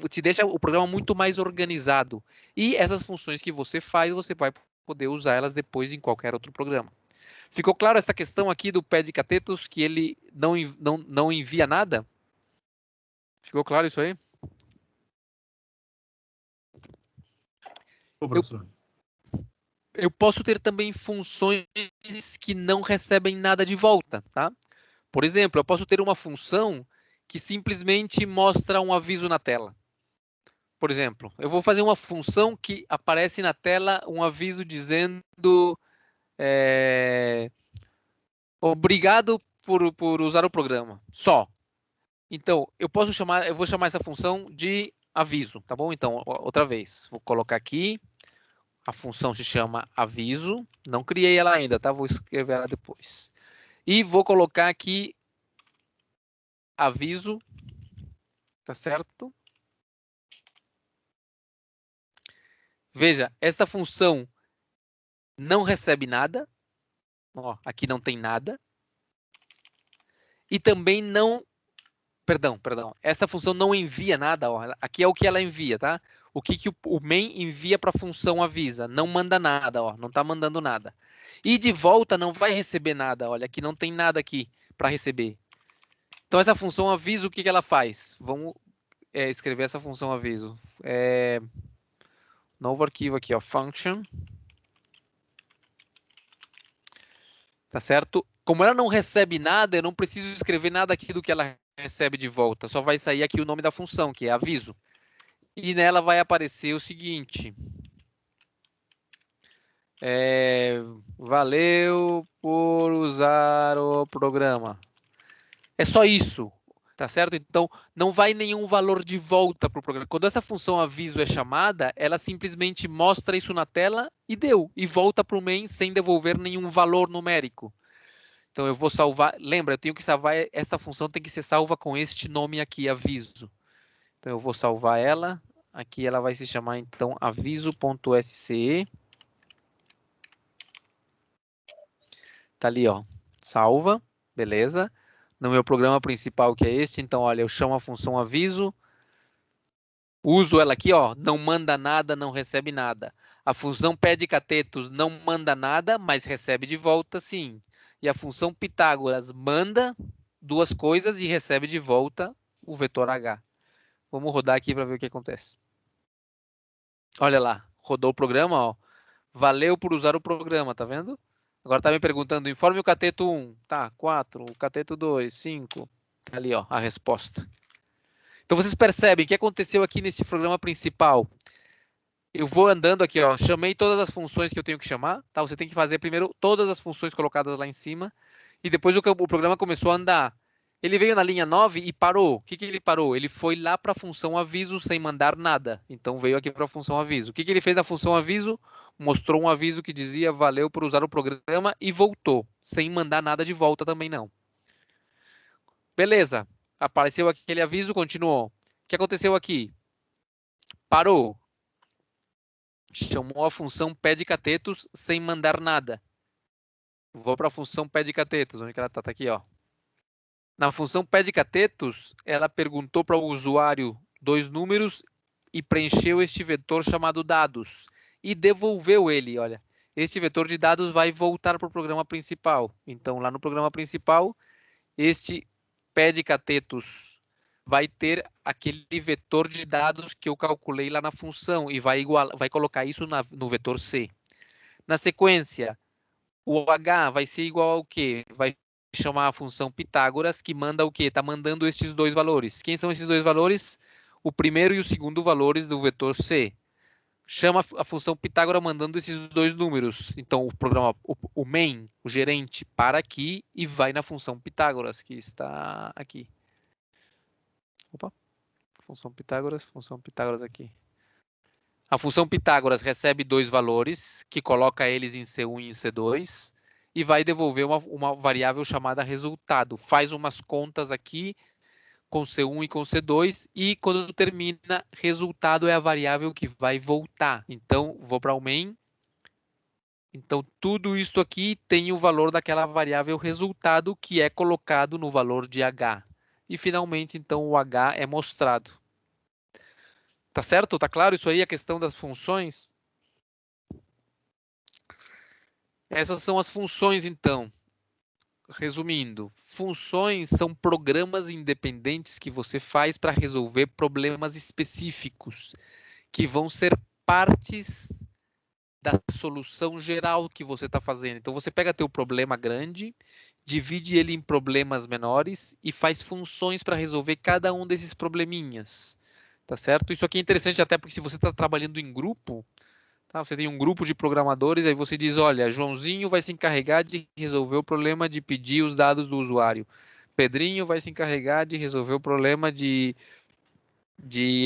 Te deixa o programa muito mais organizado. E essas funções que você faz, você vai poder usar elas depois em qualquer outro programa. Ficou claro essa questão aqui do pé de catetos, que ele não envia nada? Ficou claro isso aí?
Ô, professor.
Eu posso ter também funções que não recebem nada de volta, tá? Por exemplo, eu posso ter uma função que simplesmente mostra um aviso na tela. Por exemplo, eu vou fazer uma função que aparece na tela um aviso dizendo obrigado por usar o programa, só. Então, eu vou chamar essa função de aviso, tá bom? Então, outra vez, vou colocar aqui, a função se chama aviso, não criei ela ainda, tá? Vou escrever ela depois. E vou colocar aqui aviso, tá certo? Veja, esta função não recebe nada, ó, aqui não tem nada. E também não, perdão, essa função não envia nada, ó, aqui é o que ela envia, tá? O que o main envia para a função avisa? Não manda nada, ó, não está mandando nada. E de volta não vai receber nada, olha, aqui não tem nada aqui para receber. Então essa função aviso, o que ela faz? Vamos escrever essa função aviso. Novo arquivo aqui, ó, function. Tá certo? Como ela não recebe nada, eu não preciso escrever nada aqui do que ela recebe de volta. Só vai sair aqui o nome da função, que é aviso. E nela vai aparecer o seguinte. Valeu por usar o programa. É só isso, tá certo? Então, não vai nenhum valor de volta para o programa. Quando essa função aviso é chamada, ela simplesmente mostra isso na tela e deu. E volta para o main sem devolver nenhum valor numérico. Então, eu vou salvar. Lembra, eu tenho que salvar. Esta função tem que ser salva com este nome aqui, aviso. Então, eu vou salvar ela. Aqui ela vai se chamar, então, aviso.sce. Tá ali, ó. Salva. Beleza. No meu programa principal, que é este, então, olha, eu chamo a função aviso. Uso ela aqui, ó. Não manda nada, não recebe nada. A função pede catetos não manda nada, mas recebe de volta, sim. E a função Pitágoras manda duas coisas e recebe de volta o vetor H. Vamos rodar aqui para ver o que acontece. Olha lá, rodou o programa, ó. Valeu por usar o programa, tá vendo? Agora tá me perguntando, informe o cateto 1. Tá, 4. O cateto 2, 5. Tá ali, ó, a resposta. Então vocês percebem o que aconteceu aqui nesse programa principal. Eu vou andando aqui, ó, chamei todas as funções que eu tenho que chamar, tá? Você tem que fazer primeiro todas as funções colocadas lá em cima e depois o programa começou a andar. Ele veio na linha 9 e parou. O que ele parou? Ele foi lá para a função aviso sem mandar nada. Então veio aqui para a função aviso. O que ele fez na função aviso? Mostrou um aviso que dizia valeu por usar o programa e voltou, sem mandar nada de volta também não. Beleza. Apareceu aquele aviso, continuou. O que aconteceu aqui? Parou. Chamou a função pede catetos sem mandar nada. Vou para a função pede catetos. Onde que ela está? Está aqui, ó. Na função pede catetos, ela perguntou para o usuário 2 números e preencheu este vetor chamado dados. E devolveu ele, olha. Este vetor de dados vai voltar para o programa principal. Então, lá no programa principal, este pede catetos vai ter aquele vetor de dados que eu calculei lá na função e vai colocar isso no vetor C. Na sequência, o H vai ser igual ao quê? Vai chamar a função Pitágoras, que manda o quê? Está mandando estes dois valores. Quem são esses dois valores? O primeiro e o segundo valores do vetor C. Chama a função Pitágoras mandando esses dois números. Então, o programa, o main, o gerente, para aqui e vai na função Pitágoras, que está aqui. Opa. Função Pitágoras aqui. A função Pitágoras recebe dois valores, que coloca eles em C1 e em C2, e vai devolver uma variável chamada resultado. Faz umas contas aqui com C1 e com C2, e quando termina, resultado é a variável que vai voltar. Então, vou para o main. Então, tudo isso aqui tem o valor daquela variável resultado, que é colocado no valor de H. E, finalmente, então, o H é mostrado. Tá certo? Tá claro isso aí, a questão das funções? Essas são as funções, então. Resumindo, funções são programas independentes que você faz para resolver problemas específicos, que vão ser partes da solução geral que você está fazendo. Então, você pega teu problema grande, divide ele em problemas menores e faz funções para resolver cada um desses probleminhas. Tá certo? Isso aqui é interessante até porque se você está trabalhando em grupo, tá? Você tem um grupo de programadores, aí você diz, olha, Joãozinho vai se encarregar de resolver o problema de pedir os dados do usuário. Pedrinho vai se encarregar de resolver o problema de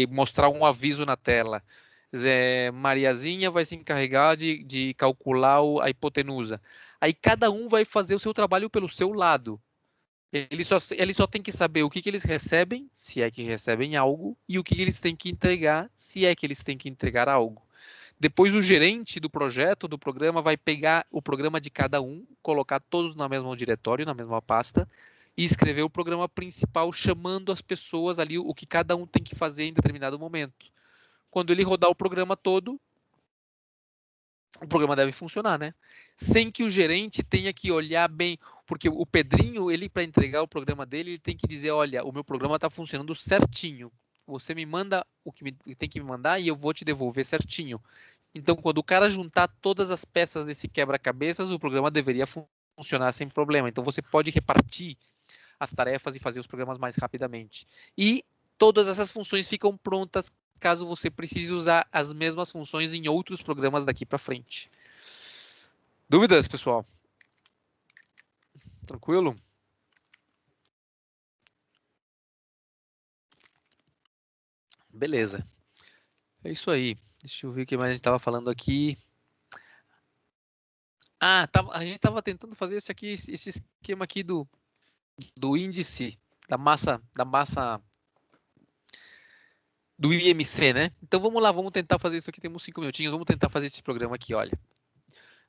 mostrar um aviso na tela. Mariazinha vai se encarregar de calcular a hipotenusa. Aí cada um vai fazer o seu trabalho pelo seu lado. Ele só tem que saber o que eles recebem, se é que recebem algo, e o que eles têm que entregar, se é que eles têm que entregar algo. Depois o gerente do projeto, do programa, vai pegar o programa de cada um, colocar todos no mesmo diretório, na mesma pasta, e escrever o programa principal chamando as pessoas ali o que cada um tem que fazer em determinado momento. quando ele rodar o programa todo, o programa deve funcionar, né? Sem que o gerente tenha que olhar bem, porque o Pedrinho, ele para entregar o programa dele, ele tem que dizer, olha, o meu programa está funcionando certinho. Você me manda o que tem que me mandar e eu vou te devolver certinho. Então, quando o cara juntar todas as peças desse quebra-cabeças, o programa deveria funcionar sem problema. Então, você pode repartir as tarefas e fazer os programas mais rapidamente. E todas essas funções ficam prontas caso você precise usar as mesmas funções em outros programas daqui para frente. Dúvidas, pessoal? Tranquilo? Beleza. É isso aí. Deixa eu ver o que mais a gente estava falando aqui. Ah, a gente estava tentando fazer esse esquema aqui do índice da massa do IMC, né? Então vamos lá, vamos tentar fazer isso aqui. Temos 5 minutinhos, vamos tentar fazer esse programa aqui, olha.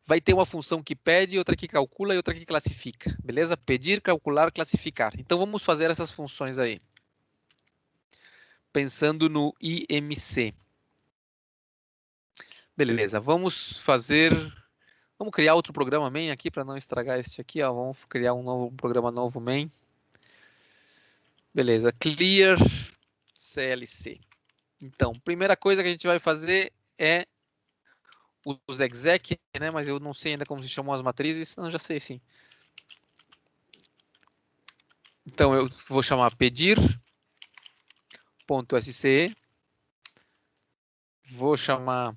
Vai ter uma função que pede, outra que calcula e outra que classifica, beleza? Pedir, calcular, classificar. Então vamos fazer essas funções aí. Pensando no IMC. Beleza, vamos criar outro programa main aqui para não estragar este aqui, ó. Vamos criar um programa novo main. Beleza, clear CLC. Então, primeira coisa que a gente vai fazer é os exec, né? Mas eu não sei ainda como se chamam as matrizes. Não, já sei sim. Então, eu vou chamar pedir.sce. Vou chamar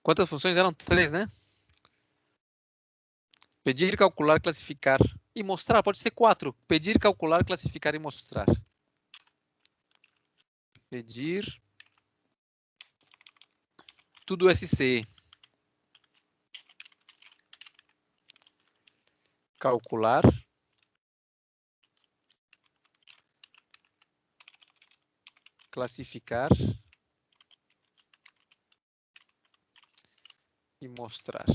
quantas funções eram? 3, né? Pedir, calcular, classificar e mostrar. Pode ser 4. Pedir, calcular, classificar e mostrar. Pedir. Tudo SC. Calcular. Classificar. E mostrar.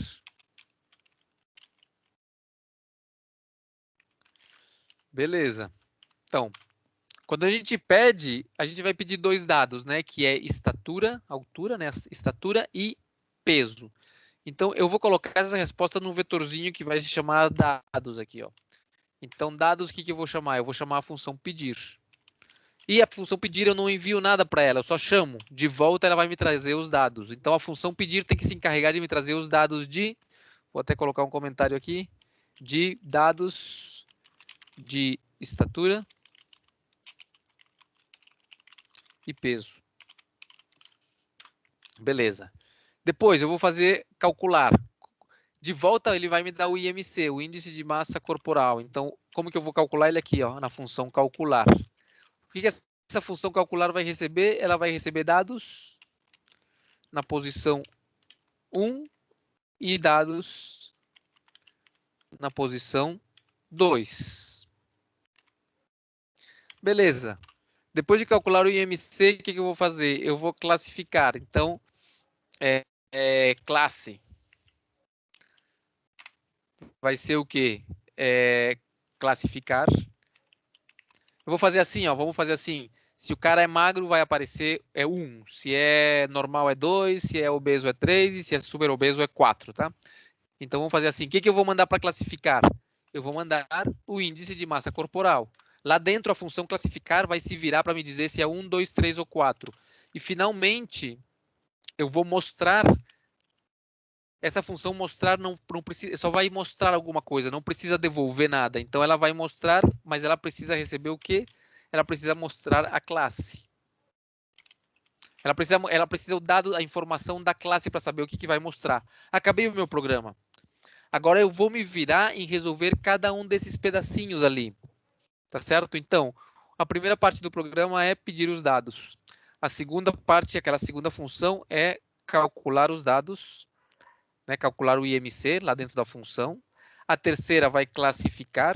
Beleza. Então, quando a gente pede, a gente vai pedir 2 dados, né? Que é estatura, altura, né? Estatura e peso. Então, eu vou colocar essa resposta num vetorzinho que vai se chamar dados aqui, ó. Então, dados, o que eu vou chamar? Eu vou chamar a função pedir. E a função pedir eu não envio nada para ela, eu só chamo. De volta ela vai me trazer os dados. Então, a função pedir tem que se encarregar de me trazer os dados de... Vou até colocar um comentário aqui. De dados de estatura e peso. Beleza. Depois eu vou fazer calcular. De volta ele vai me dar o IMC, o índice de massa corporal. Então, como que eu vou calcular ele aqui, ó, na função calcular? O que essa função calcular vai receber? Ela vai receber dados na posição 1 e dados na posição 2. Beleza. Depois de calcular o IMC, o que eu vou fazer? Eu vou classificar. Então, classe vai ser o quê? Classificar. Eu vou fazer assim, ó. Vamos fazer assim. Se o cara é magro, vai aparecer 1. Se é normal, é 2. Se é obeso, é 3. E se é super obeso, é 4, tá? Então, vamos fazer assim. O que eu vou mandar para classificar? Eu vou mandar o índice de massa corporal. Lá dentro, a função classificar vai se virar para me dizer se é 1, 2, 3 ou 4. E, finalmente, eu vou mostrar... Essa função mostrar não precisa, só vai mostrar alguma coisa, não precisa devolver nada. Então, ela vai mostrar, mas ela precisa receber o quê? Ela precisa mostrar a classe. Ela precisa o dado, a informação da classe para saber o que vai mostrar. Acabei o meu programa. Agora eu vou me virar em resolver cada um desses pedacinhos ali. Tá certo? Então, a primeira parte do programa é pedir os dados. A segunda parte, aquela segunda função, é calcular os dados, né? Calcular o IMC lá dentro da função. A terceira vai classificar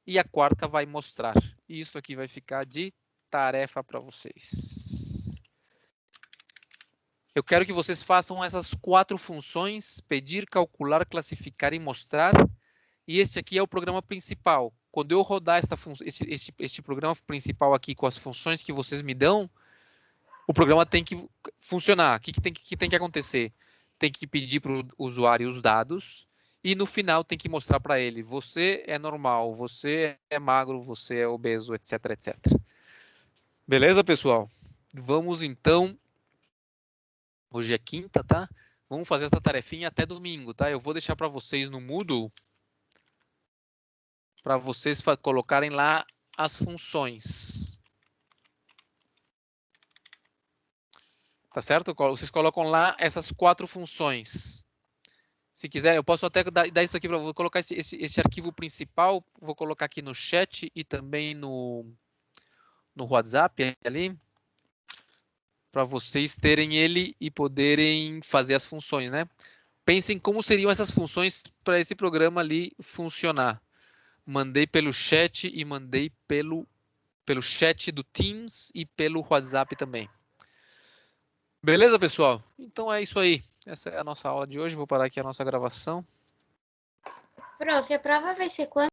e a quarta vai mostrar. E isso aqui vai ficar de tarefa para vocês. Eu quero que vocês façam essas 4 funções: pedir, calcular, classificar e mostrar. E este aqui é o programa principal. Quando eu rodar este programa principal aqui com as funções que vocês me dão, o programa tem que funcionar. O que tem que acontecer? Tem que pedir para o usuário os dados e no final tem que mostrar para ele: você é normal, você é magro, você é obeso, etc, etc. Beleza, pessoal? Vamos então. Hoje é quinta, tá? Vamos fazer essa tarefinha até domingo, tá? Eu vou deixar para vocês no Moodle para vocês colocarem lá as funções. Tá certo? Vocês colocam lá essas 4 funções. Se quiserem, eu posso até dar isso aqui para vou colocar esse arquivo principal, vou colocar aqui no chat e também no WhatsApp ali, para vocês terem ele e poderem fazer as funções, né? Pensem como seriam essas funções para esse programa ali funcionar. Mandei pelo chat e mandei pelo chat do Teams e pelo WhatsApp também. Beleza, pessoal? Então é isso aí. Essa é a nossa aula de hoje. Vou parar aqui a nossa gravação.
Prof, a prova vai ser quando?